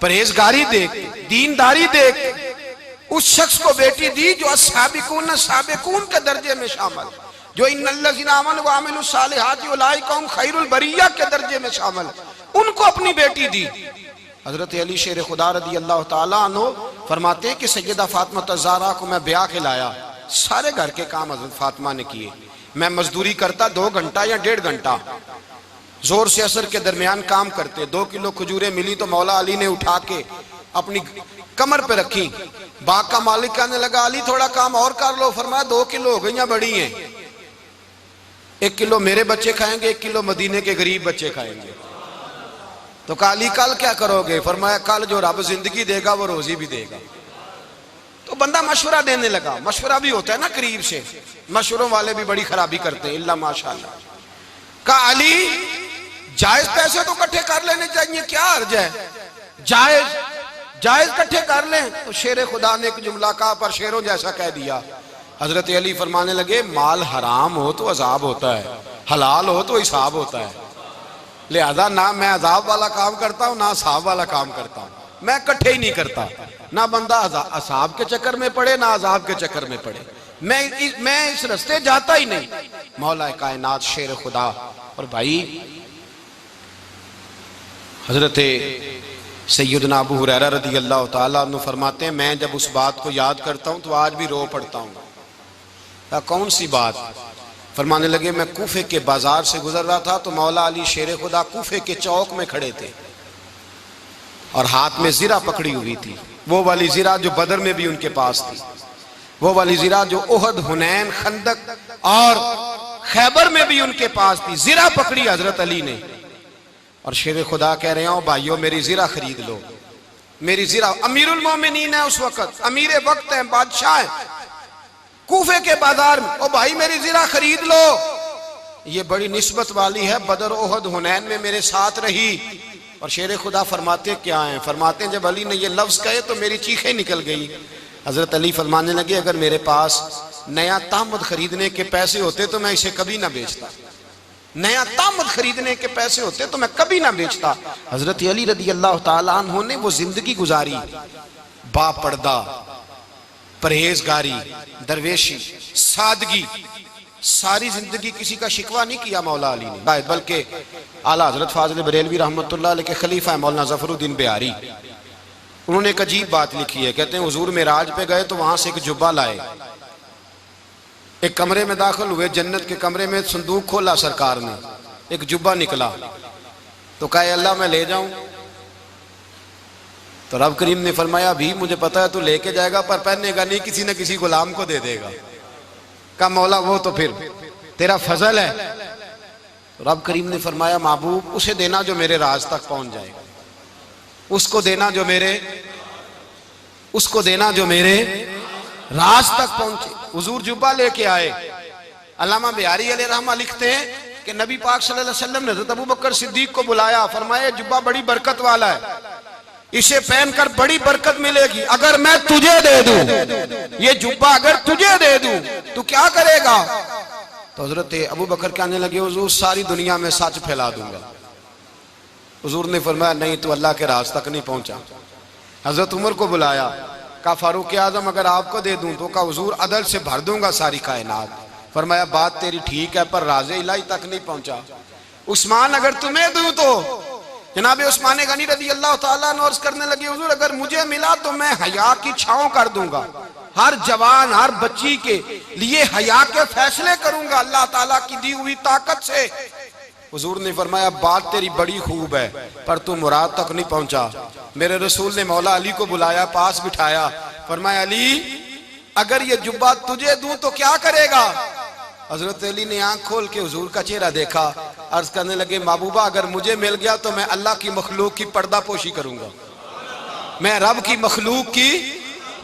پرہیزگاری دیکھ کے، دینداری دیکھ کے، اس شخص کو بیٹی دی جو السابقون سابقون کے درجے میں شامل، جو ان الذین آمنوا وعملوا الصالحات اولئک هم خیر البریہ کے درجے میں شامل، ان کو اپنی بیٹی دی۔ حضرت علی شیر خدا رضی اللہ تعالیٰ عنہ فرماتے ہیں کہ سیدہ فاطمہ الزہرا کو میں بیاہ کے لایا، سارے گھر کے کام حضرت فاطمہ نے کیے، میں مزدوری کرتا 2 گھنٹہ یا 1.5 گھنٹہ، زور سے عصر کے درمیان کام کرتے، 2 کلو کھجوریں ملی تو مولا علی نے اٹھا کے اپنی کمر پہ رکھی۔ باغ کا مالک کہنے لگا علی تھوڑا کام اور کر لو، فرمایا 2 کلو ہو گئیں بڑی ہیں، 1 کلو میرے بچے کھائیں گے، 1 کلو مدینے کے غریب بچے کھائیں گے۔ تو کہا علی کل کیا کرو گے؟ فرمایا کل جو رب زندگی دے گا وہ روزی بھی دے گا۔ تو بندہ مشورہ دینے لگا، مشورہ بھی ہوتا ہے نا قریب سے، مشوروں والے بھی بڑی خرابی کرتے ہیں اللہ ماشاءاللہ۔ کہا علی جائز پیسے تو کٹھے کر لینے چاہیے، کیا عرض ہے، جائز کٹھے کر لیں۔ تو شیر خدا نے ایک جملہ کہا پر شیروں جیسا کہہ دیا۔ حضرت علی فرمانے لگے مال حرام ہو تو عذاب ہوتا ہے، حلال ہو تو حساب ہوتا ہے، لہذا نہ میں عذاب والا کام کرتا ہوں نہ حساب والا کام کرتا ہوں، میں کٹھے ہی نہیں کرتا، نہ بندہ حساب کے چکر میں پڑے نہ عذاب کے چکر میں پڑے، میں اس رستے جاتا ہی نہیں۔ مولا کائنات شیر خدا۔ اور بھائی حضرت سیدنا ابو ہریرہ رضی اللہ تعالیٰ عنہ فرماتے ہیں میں جب اس بات کو یاد کرتا ہوں تو آج بھی رو پڑتا ہوں۔ کون سی بات؟ فرمانے لگے میں کوفے کے بازار سے گزر رہا تھا تو مولا علی شیر خدا کوفے کے چوک میں کھڑے تھے اور ہاتھ میں زرہ پکڑی ہوئی تھی، وہ والی زرہ جو بدر میں بھی ان کے پاس تھی، وہ والی زرہ جو احد، حنین، خندق اور خیبر میں بھی ان کے پاس تھی، زرہ پکڑی حضرت علی نے اور شیر خدا کہہ رہے ہوں بھائیو میری زرہ خرید لو، میری زرہ، امیر المومنین ہے اس وقت، امیر وقت ہے، بادشاہ ہے، کوفے کے بازار میں، او بھائی میری زرہ خرید لو، یہ بڑی نسبت والی ہے، بدر، احد، حنین میں میرے ساتھ رہی۔ اور شیر خدا فرماتے کیا ہیں؟ فرماتے ہیں جب علی نے یہ لفظ کہے تو میری چیخیں نکل گئی۔ حضرت علی فرمانے لگے اگر میرے پاس نیا تامد خریدنے کے پیسے ہوتے تو میں اسے کبھی نہ بیچتا، نیا تامد خریدنے کے پیسے ہوتے تو میں کبھی نہ بیچتا۔ حضرت علی رضی اللہ تعالیٰ عنہ نے وہ زندگی گزاری، با پردہ، پرہیزگاری، درویشی، سادگی، ساری زندگی کسی کا شکوہ نہیں کیا مولا علی نے، بلکہ اعلیٰ حضرت فاضل بریلوی رحمۃ اللہ علیہ کے خلیفہ مولانا ظفر الدین بہاری، انہوں نے ایک عجیب بات لکھی ہے، کہتے ہیں حضور معراج پہ گئے تو وہاں سے ایک جبہ لائے، ایک کمرے میں داخل ہوئے، جنت کے کمرے میں صندوق کھولا سرکار نے، ایک جبہ نکلا تو کہا اے اللہ میں لے جاؤں؟ تو رب کریم نے فرمایا بھی مجھے پتا ہے تو لے کے جائے گا پر پہننے گا نہیں، کسی نہ کسی غلام کو دے دے گا۔ کہا مولا وہ تو پھر تیرا فضل ہے۔ رب کریم نے فرمایا محبوب اسے دینا جو میرے راز تک پہنچ جائے گا، اس کو دینا جو میرے راز تک پہنچے۔ حضور جبہ لے کے آئے۔ علامہ بہاری علیہ رحمہ لکھتے ہیں کہ نبی پاک صلی اللہ علیہ وسلم نے حضرت ابوبکر صدیق کو بلایا، فرمایا جبہ بڑی برکت والا ہے، اسے پہن کر بڑی برکت ملے گی، اگر میں تجھے دے دوں، یہ جبہ اگر تجھے دے دوں تو کیا کرے گا؟ تو حضرت ابوبکر کہنے لگے حضور ساری دنیا میں سچ پھیلا دوں گا۔ حضور نے فرمایا نہیں تو اللہ کے راز تک نہیں پہنچا۔ حضرت عمر کو بلایا، کہا فاروق اعظم اگر آپ کو دے دوں تو کہا حضور عدل سے بھر دوں گا ساری کائنات۔ فرمایا بات تیری ٹھیک ہے پر راز الہی تک نہیں پہنچا۔ عثمان اگر تمہیں دوں تو جناب عثمان غنی رضی اللہ تعالیٰ عنہ عرض کرنے لگے حضور اگر مجھے ملا تو میں حیا کی چھاؤں کر دوں گا، ہر جوان ہر بچی کے لیے حیا کے فیصلے کروں گا اللہ تعالیٰ کی دی ہوئی طاقت سے۔ حضور نے فرمایا بات تیری بڑی خوب ہے پر تو مراد تک نہیں پہنچا۔ میرے رسول نے مولا علی کو بلایا، پاس بٹھایا، فرمایا علی اگر یہ جبہ تجھے دوں تو کیا کرے گا؟ حضرت علی نے آنکھ کھول کے حضور کا چہرہ دیکھا، عرض کرنے لگے محبوبہ اگر مجھے مل گیا تو میں اللہ کی مخلوق کی پردہ پوشی کروں گا، میں رب کی مخلوق کی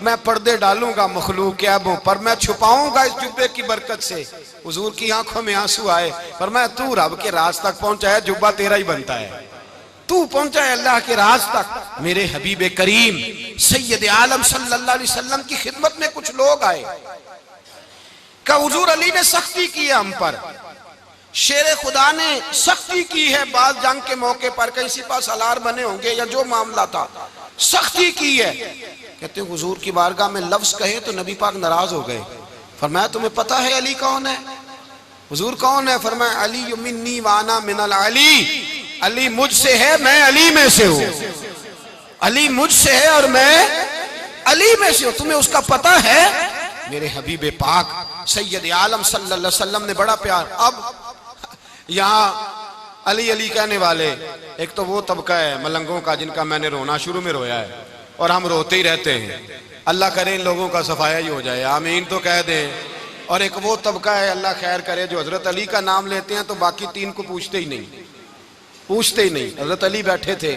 میں پردے ڈالوں گا مخلوق کے عیبوں پر، میں چھپاؤں گا اس جبے کی برکت سے۔ حضور کی آنکھوں میں آنسو آئے، فرمایا تو رب کے راز تک پہنچا ہے، جبہ تیرا ہی بنتا ہے، تو پہنچا ہے اللہ کے راز تک۔ میرے حبیب کریم سید عالم صلی اللہ علیہ وسلم کی خدمت میں کچھ لوگ آئے کہ حضور علی نے سختی کی ہے ہم پر، شیر خدا نے سختی کی ہے، بعض جنگ کے موقع پر کہیں سپہ سالار بنے ہوں گے یا جو معاملہ تھا سختی کی ہے۔ کہتے ہیں حضور کی بارگاہ میں لفظ کہے تو نبی پاک ناراض ہو گئے۔ فرمایا تمہیں پتہ ہے علی کون ہے؟ حضور کون ہے؟ فرمایا علی منی وانا من العلی، علی مجھ سے ہے میں علی میں سے ہوں، علی مجھ سے ہے اور میں علی میں سے ہوں، تمہیں اس کا پتہ ہے؟ میرے حبیب پاک سید عالم صلی اللہ علیہ وسلم نے بڑا پیار۔ اب یہاں علی علی کہنے والے ایک تو وہ طبقہ ہے ملنگوں کا جن کا میں نے رونا شروع میں رویا ہے اور ہم روتے ہی رہتے ہیں، اللہ کرے ان لوگوں کا صفایا ہی ہو جائے، آمین تو کہہ دیں۔ اور ایک وہ طبقہ ہے اللہ خیر کرے جو حضرت علی کا نام لیتے ہیں تو باقی تین کو پوچھتے ہی نہیں۔ حضرت علی بیٹھے تھے،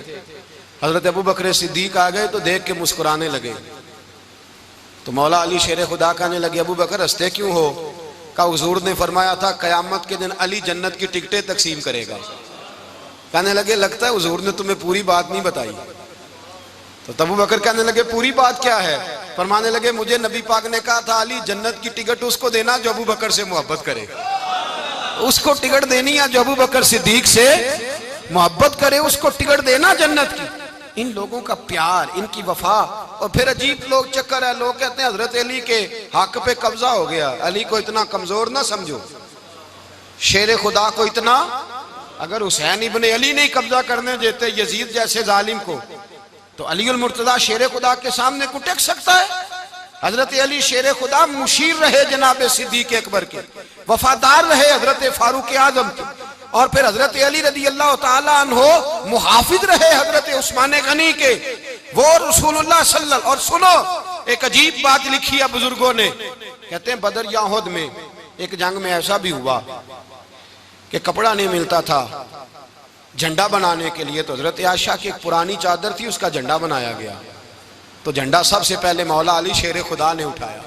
حضرت ابوبکر صدیق آ گئے تو دیکھ کے مسکرانے لگے، تو مولا علی شیر خدا کہنے لگے ابوبکر ہنستے کیوں ہو؟ کہا حضور نے فرمایا تھا قیامت کے دن علی جنت کی ٹکٹیں تقسیم کرے گا۔ کہنے لگے لگتا ہے حضور نے تمہیں پوری بات نہیں بتائی۔ تو ابوبکر کہنے لگے پوری بات کیا ہے؟ فرمانے لگے مجھے نبی پاک نے کہا تھا علی جنت کی ٹکٹ اس کو دینا جو ابوبکر سے محبت کرے، اس کو ٹکٹ دینی ہے جو ابوبکر صدیق سے محبت کرے، اس کو ٹکٹ دینا جنت کی۔ ان لوگوں کا پیار، ان کی وفا۔ اور پھر عجیب لوگ چکر ہے، لوگ کہتے ہیں حضرت علی کے حق پہ قبضہ ہو گیا، علی کو اتنا کمزور نہ سمجھو، شیر خدا کو اتنا، اگر حسین ابن علی نہیں قبضہ کرنے دیتے یزید جیسے ظالم کو تو علی المرتضیٰ شیر خدا کے سامنے کو ٹک سکتا ہے؟ حضرت علی شیر خدا مشیر رہے جناب صدیق اکبر کے، وفادار رہے حضرت فاروق اعظم کے، اور پھر حضرت علی رضی اللہ تعالیٰ عنہ محافظ رہے حضرت عثمان غنی کے، وہ رسول اللہ صلی اللہ علیہ وسلم۔ اور سنو ایک عجیب بات لکھی ہے بزرگوں نے، کہتے ہیں بدر یا احد میں ایک جنگ میں ایسا بھی ہوا کہ کپڑا نہیں ملتا تھا جھنڈا بنانے کے لیے، تو حضرت عائشہ کی ایک پرانی چادر تھی اس کا جھنڈا بنایا گیا، تو جھنڈا سب سے پہلے مولا علی شیر خدا نے اٹھایا۔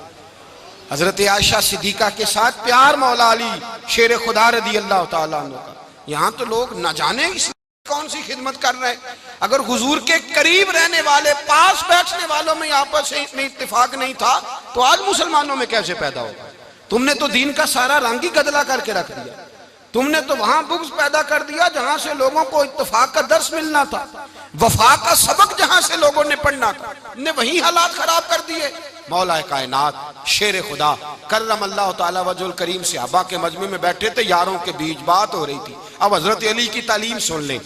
حضرت عائشہ صدیقہ کے ساتھ پیار مولا علی شیر خدا رضی اللہ تعالیٰ عنہ کا۔ یہاں تو لوگ نہ جانے اس کون سی خدمت کر رہے ہیں، اگر حضور کے قریب رہنے والے پاس بیٹھنے والوں میں آپس میں اتفاق نہیں تھا تو آج مسلمانوں میں کیسے پیدا ہوگا؟ تم نے تو دین کا سارا رنگ ہی گدلا کر کے رکھ دیا، تم نے تو وہاں بغض پیدا کر دیا جہاں سے لوگوں کو اتفاق کا درس ملنا تھا، وفا کا سبق جہاں سے لوگوں نے پڑھنا تھا، نے وہی حالات خراب کر دیے۔ مولا کائنات شیر خدا کرم اللہ تعالیٰ وجہ الکریم صحابہ کے مجمع میں بیٹھے تھے، یاروں کے بیچ بات ہو رہی تھی۔ اب حضرت علی کی تعلیم سن لیں،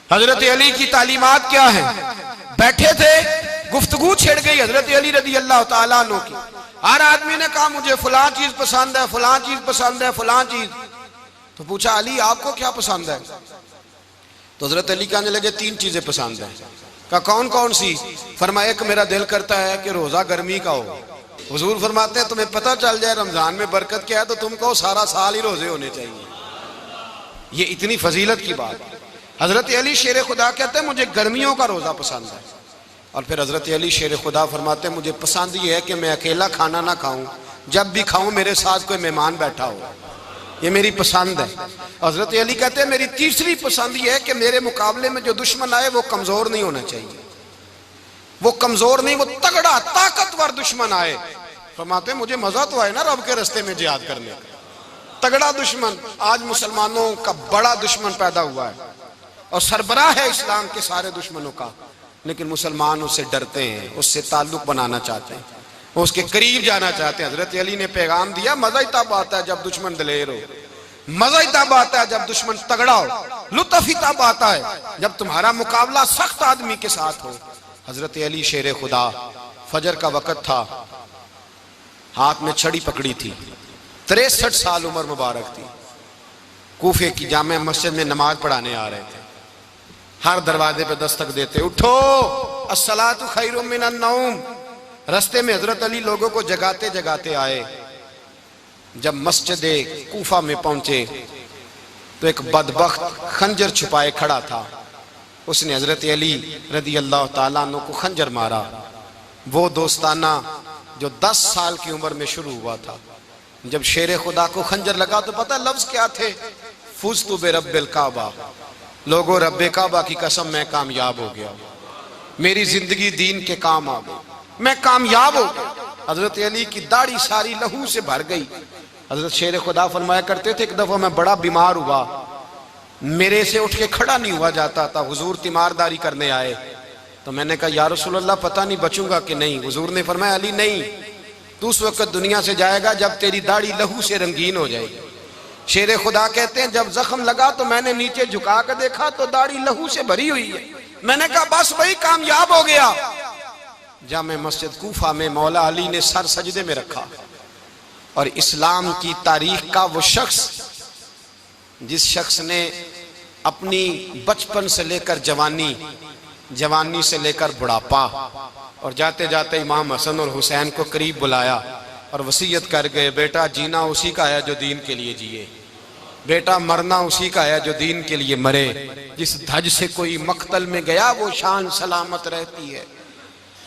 حضرت علی کی تعلیمات کیا ہیں؟ بیٹھے تھے گفتگو چھڑ گئی حضرت علی رضی اللہ تعالیٰ عنہ کی. ہر آدمی نے کہا مجھے فلاں چیز پسند ہے، فلاں چیز پسند ہے، فلاں چیز. تو پوچھا علی آپ کو کیا پسند ہے؟ تو حضرت علی کہنے لگے 3 چیزیں پسند ہیں. کہا کون کون سی؟ فرمایا ایک میرا دل کرتا ہے کہ روزہ گرمی کا ہو. حضور فرماتے ہیں تمہیں پتہ چل جائے رمضان میں برکت کیا ہے تو تم کو سارا سال ہی روزے ہونے چاہیے. یہ اتنی فضیلت کی بات. حضرت علی شیر خدا کہتے ہیں مجھے گرمیوں کا روزہ پسند ہے. اور پھر حضرت علی شیر خدا فرماتے ہیں مجھے پسند یہ ہے کہ میں اکیلا کھانا نہ کھاؤں، جب بھی کھاؤں میرے ساتھ کوئی مہمان بیٹھا ہو. یہ میری پسند ہے. حضرت علی کہتے ہیں میری تیسری پسند یہ ہے کہ میرے مقابلے میں جو دشمن آئے وہ کمزور نہیں ہونا چاہیے. وہ کمزور نہیں، وہ تگڑا طاقتور دشمن آئے. فرماتے ہیں مجھے مزہ تو آئے نا رب کے رستے میں جہاد کرنے کا. تگڑا دشمن. آج مسلمانوں کا بڑا دشمن پیدا ہوا ہے اور سربراہ ہے اسلام کے سارے دشمنوں کا، لیکن مسلمان اس سے ڈرتے ہیں، اس سے تعلق بنانا چاہتے ہیں، اس کے قریب جانا چاہتے ہیں. حضرت علی نے پیغام دیا مزہ ہی تب آتا ہے جب دشمن دلیر ہو، مزہ ہی تب آتا ہے جب دشمن تگڑا ہو، لطف ہی تب آتا ہے جب تمہارا مقابلہ سخت آدمی کے ساتھ ہو. حضرت علی شیر خدا، فجر کا وقت تھا، ہاتھ میں چھڑی پکڑی تھی، 63 سال عمر مبارک تھی. کوفے کی جامع مسجد میں نماز پڑھانے آ رہے تھے. ہر دروازے پہ دستک دیتے اٹھو الصلاۃ خیر من النوم. رستے میں حضرت علی لوگوں کو جگاتے جگاتے آئے. جب مسجد کوفہ میں پہنچے تو ایک بدبخت خنجر چھپائے کھڑا تھا. اس نے حضرت علی رضی اللہ تعالیٰ عنہ کو خنجر مارا. وہ دوستانہ جو 10 سال کی عمر میں شروع ہوا تھا. جب شیر خدا کو خنجر لگا تو پتہ لفظ کیا تھے؟ فزت برب الکعبہ. لوگوں رب کعبہ کی قسم میں کامیاب ہو گیا، میری زندگی دین کے کام آ گئی، میں کامیاب ہو گیا. حضرت علی کی داڑھی ساری لہو سے بھر گئی. حضرت شیر خدا فرمایا کرتے تھے ایک دفعہ میں بڑا بیمار ہوا، میرے سے اٹھ کے کھڑا نہیں ہوا جاتا تھا. حضور تیمارداری کرنے آئے تو میں نے کہا یا رسول اللہ پتہ نہیں بچوں گا کہ نہیں. حضور نے فرمایا علی نہیں، تو اس وقت دنیا سے جائے گا جب تیری داڑھی لہو سے رنگین ہو جائے گی. شیر خدا کہتے ہیں جب زخم لگا تو میں نے نیچے جھکا کر دیکھا تو داڑھی لہو سے بھری ہوئی ہے. میں نے کہا بس بھائی کامیاب ہو گیا. جامع مسجد کوفہ میں مولا علی نے سر سجدے میں رکھا اور اسلام کی تاریخ کا وہ شخص جس شخص نے اپنی بچپن سے لے کر جوانی، جوانی سے لے کر بڑھاپا اور جاتے جاتے امام حسن اور حسین کو قریب بلایا اور وصیت کر گئے بیٹا جینا اسی کا ہے جو دین کے لیے جیے، بیٹا مرنا اسی کا ہے جو دین کے لیے مرے. جس دھج سے کوئی مقتل میں گیا وہ شان سلامت رہتی ہے.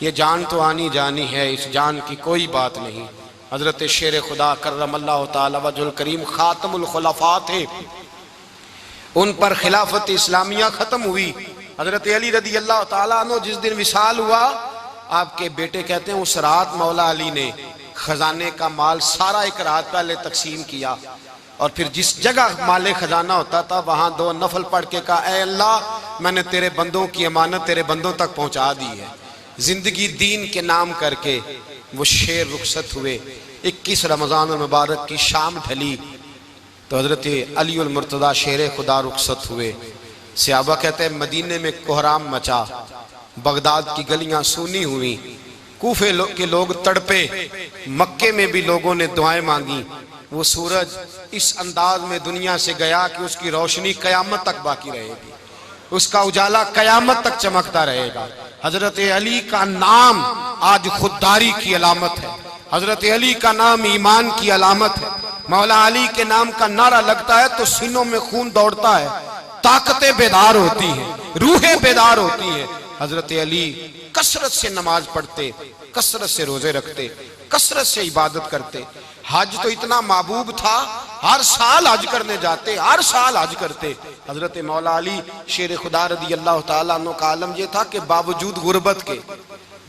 یہ جان تو آنی جانی ہے، اس جان کی کوئی بات نہیں. حضرت شیر خدا کرم اللہ تعالی وجہ الکریم خاتم الخلفاء تھے، ان پر خلافت اسلامیہ ختم ہوئی. حضرت علی رضی اللہ تعالیٰ عنہ جس دن وصال ہوا، آپ کے بیٹے کہتے ہیں اس رات مولا علی نے خزانے کا مال سارا ایک رات پہلے تقسیم کیا اور پھر جس جگہ مال خزانہ ہوتا تھا وہاں 2 نفل پڑھ کے کہا اے اللہ میں نے تیرے بندوں کی امانت تیرے بندوں تک پہنچا دی ہے. زندگی دین کے نام کر کے وہ شیر رخصت ہوئے. 21 رمضان المبارک کی شام ڈھلی تو حضرت علی المرتضیٰ شیر خدا رخصت ہوئے. صحابہ کہتے ہیں مدینے میں کوہرام مچا، بغداد کی گلیاں سونی ہوئی، کوفے کے لوگ تڑپے، مکے میں بھی لوگوں نے دعائیں مانگی. وہ سورج اس انداز میں دنیا سے گیا کہ اس کی روشنی قیامت تک باقی رہے گی، اس کا اجالا قیامت تک چمکتا رہے گا. حضرت علی کا نام آج خودداری کی علامت ہے، حضرت علی کا نام ایمان کی علامت ہے. مولا علی کے نام کا نعرہ لگتا ہے تو سینوں میں خون دوڑتا ہے، طاقتیں بیدار ہوتی ہیں، روحیں بیدار ہوتی ہیں. حضرت علی کثرت سے نماز پڑھتے، کثرت سے روزے رکھتے، کثرت سے عبادت کرتے. حج تو اتنا محبوب تھا، ہر سال حج کرنے جاتے، ہر سال حج کرتے. حضرت مولا علی شیر خدا رضی اللہ تعالیٰ عنہ کا عالم یہ تھا کہ باوجود غربت کے،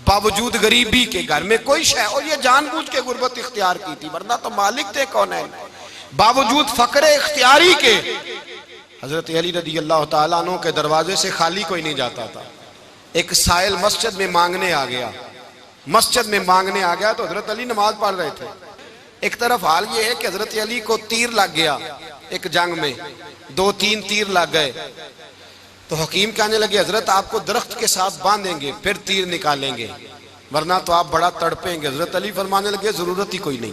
باوجود غریبی کے، گھر میں کوئی شے، اور یہ جان بوجھ کے غربت اختیار کی تھی ورنہ تو مالک تھے کونین، باوجود فقر اختیاری کے حضرت علی رضی اللہ تعالیٰ عنہ کے دروازے سے خالی کوئی نہیں جاتا تھا. ایک سائل مسجد میں مانگنے آ گیا، مسجد میں مانگنے آ گیا تو حضرت علی نماز پڑھ رہے تھے. ایک طرف حال یہ ہے کہ حضرت علی کو تیر لگ گیا ایک جنگ میں، 2-3 تیر لگ گئے. تو حکیم کہنے لگے حضرت آپ کو درخت کے ساتھ باندھیں گے پھر تیر نکالیں گے ورنہ تو آپ بڑا تڑپیں گے۔ حضرت علی فرمانے لگے ضرورت ہی کوئی نہیں،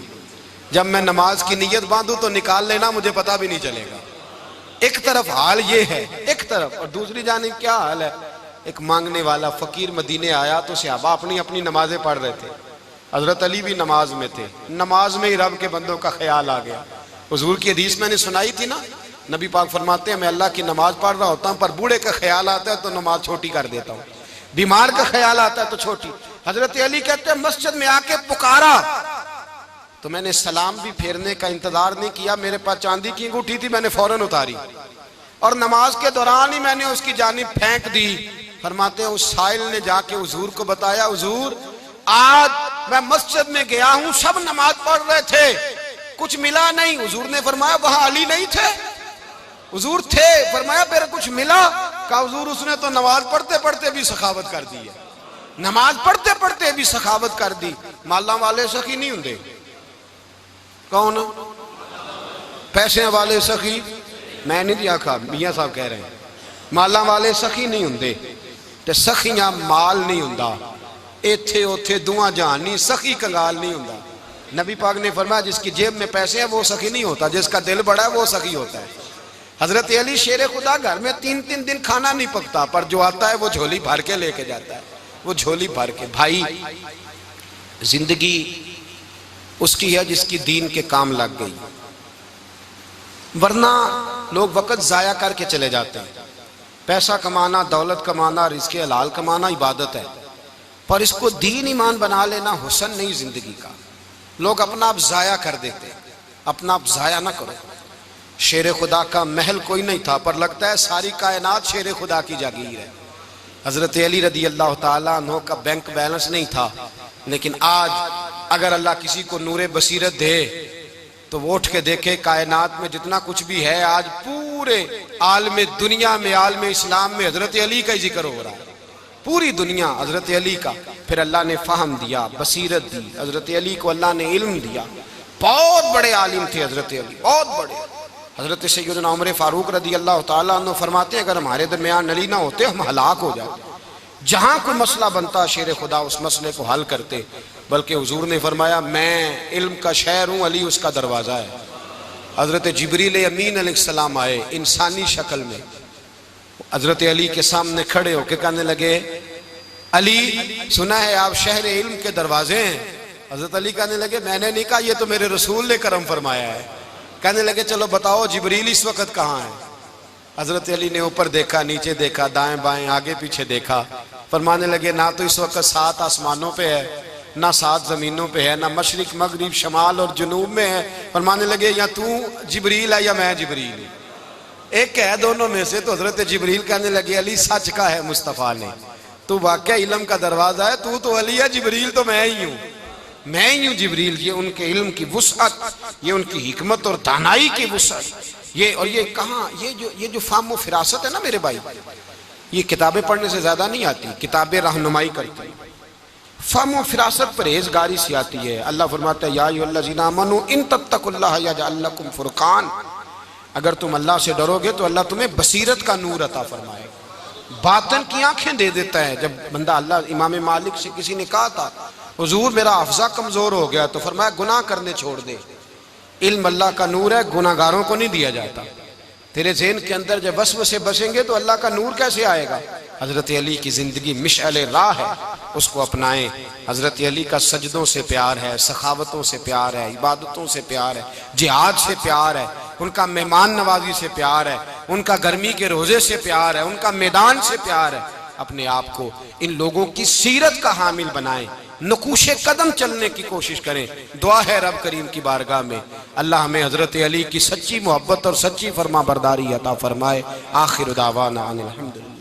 جب میں نماز کی نیت باندھوں تو نکال لینا، مجھے پتا بھی نہیں چلے گا۔ ایک طرف حال یہ ہے، ایک طرف، اور دوسری جانب کیا حال ہے؟ ایک مانگنے والا فقیر مدینے آیا تو صحابہ اپنی اپنی نمازیں پڑھ رہے تھے، حضرت علی بھی نماز میں تھے، نماز میں ہی رب کے بندوں کا خیال آ گیا۔ حضور کی حدیث میں نے سنائی تھی نا، نبی پاک فرماتے ہیں میں اللہ کی نماز پڑھ رہا ہوتا ہوں پر بوڑھے کا خیال آتا ہے تو نماز چھوٹی کر دیتا ہوں، بیمار کا خیال آتا ہے تو چھوٹی۔ حضرت علی کہتے ہیں مسجد میں آ کے پکارا تو میں نے سلام بھی پھیرنے کا انتظار نہیں کیا، میرے پاس چاندی کی انگوٹھی تھی، میں نے فوراً اتاری اور نماز کے دوران ہی میں نے اس کی جانب پھینک دی۔ فرماتے ہیں اس سائل نے جا کے حضور کو بتایا، حضور آج میں مسجد میں گیا ہوں، سب نماز پڑھ رہے تھے، کچھ ملا نہیں۔ حضور نے فرمایا وہاں علی نہیں تھے؟ حضور تھے۔ فرمایا پھر کچھ ملا؟ کہا حضور اس نے تو نماز پڑھتے پڑھتے بھی سخاوت کر دی ہے، نماز پڑھتے پڑھتے بھی سخاوت کر دی۔ مالاں والے سخی نہیں ہوندے؟ کون؟ پیسے والے سخی؟ میں نہیں دیا کھا، میاں صاحب کہہ رہے ہیں مالاں والے سخی نہیں ہوندے، تے سخیاں مال نہیں ہوندا، ایتھے اوتھے دعا جہان نہیں، سخی کنگال نہیں ہوندا۔ نبی پاک نے فرمایا جس کی جیب میں پیسے ہیں وہ سخی نہیں ہوتا، جس کا دل بڑا ہے وہ سخی ہوتا ہے۔ حضرت علی شیر خدا گھر میں 3 دن کھانا نہیں پکتا، پر جو آتا ہے وہ جھولی بھر کے لے کے جاتا ہے، وہ جھولی بھر کے۔ بھائی زندگی اس کی ہے جس کی دین کے کام لگ گئی، ورنہ لوگ وقت ضائع کر کے چلے جاتے ہیں۔ پیسہ کمانا، دولت کمانا، رزق حلال کمانا عبادت ہے، پر اس کو دین ایمان بنا لینا حسن نہیں زندگی کا۔ لوگ اپنا آپ ضائع کر دیتے ہیں، اپنا آپ ضائع نہ کرو۔ شیر خدا کا محل کوئی نہیں تھا، پر لگتا ہے ساری کائنات شیر خدا کی جاگیر ہے۔ حضرت علی رضی اللہ تعالیٰ عنہ کا بینک بیلنس نہیں تھا، لیکن آج اگر اللہ کسی کو نور بصیرت دے تو وہ اٹھ کے دیکھے کائنات میں جتنا کچھ بھی ہے، آج پورے عالم دنیا میں، عالم اسلام میں حضرت علی کا ہی ذکر ہو رہا ہے، پوری دنیا حضرت علی کا۔ پھر اللہ نے فہم دیا، بصیرت دی، حضرت علی کو اللہ نے علم دیا، بہت بڑے عالم تھے حضرت علی، بہت بڑے۔ حضرت سیدنا عمر فاروق رضی اللہ تعالیٰ عنہ فرماتے ہیں اگر ہمارے درمیان علی نہ ہوتے ہم ہلاک ہو جاتے، جہاں کوئی مسئلہ بنتا شیر خدا اس مسئلے کو حل کرتے۔ بلکہ حضور نے فرمایا میں علم کا شہر ہوں، علی اس کا دروازہ ہے۔ حضرت جبریل امین علیہ السلام آئے انسانی شکل میں، حضرت علی کے سامنے کھڑے ہو کے کہنے لگے علی سنا ہے آپ شہر علم کے دروازے ہیں؟ حضرت علی کہنے لگے میں نے نہیں کہا، یہ تو میرے رسول نے کرم فرمایا ہے۔ کہنے لگے چلو بتاؤ جبریل اس وقت کہاں ہے؟ حضرت علی نے اوپر دیکھا، نیچے دیکھا، دائیں بائیں آگے پیچھے دیکھا، فرمانے لگے نہ تو اس وقت 7 آسمانوں پہ ہے، نہ 7 زمینوں پہ ہے، نہ مشرق مغرب شمال اور جنوب میں ہے۔ فرمانے لگے یا تو جبریل ہے یا میں جبریل ہوں، ایک ہے دونوں میں سے۔ تو حضرت جبریل کہنے لگے علی سچ کا ہے مصطفیٰ نے، تو واقعہ علم کا دروازہ ہے، تو علی ہے، جبریل تو میں ہی ہوں، میں ہی ہوں جبریل۔ یہ ان کے علم کی وسعت، یہ ان کی حکمت اور دانائی کی وسعت، یہ کہاں یہ جو فہم و فراست ہے نا میرے بھائی، یہ کتابیں پڑھنے سے زیادہ نہیں آتی، کتابیں رہنمائی کرتی ہیں۔ فہم و فراست پرہیزگاری سے آتی ہے۔ اللہ فرماتا ہے یا ایھا الذین آمنوا ان تتقوا اللہ یجعل لکم فرقان، اگر تم اللہ سے ڈرو گے تو اللہ تمہیں بصیرت کا نور عطا فرمائے، باطن کی آنکھیں دے دیتا ہے۔ جب بندہ اللہ، امام مالک سے کسی نے کہا تھا حضور میرا حافظہ کمزور ہو گیا، تو فرمایا گناہ کرنے چھوڑ دے، علم اللہ کا نور ہے، گناہ گاروں کو نہیں دیا جاتا۔ تیرے ذہن کے اندر جب وسوسے بسیں گے تو اللہ کا نور کیسے آئے گا؟ حضرت علی کی زندگی مشعل راہ ہے، اس کو اپنائیں۔ حضرت علی کا سجدوں سے پیار ہے، سخاوتوں سے پیار ہے، عبادتوں سے پیار ہے، جہاد سے پیار ہے، ان کا مہمان نوازی سے پیار ہے، ان کا گرمی کے روزے سے پیار ہے، ان کا میدان سے پیار ہے۔ اپنے آپ کو ان لوگوں کی سیرت کا حامل بنائیں، نقوش قدم چلنے کی کوشش کریں۔ دعا ہے رب کریم کی بارگاہ میں اللہ ہمیں حضرت علی کی سچی محبت اور سچی فرما برداری عطا فرمائے۔ آخر دعوانا ان الحمدللہ۔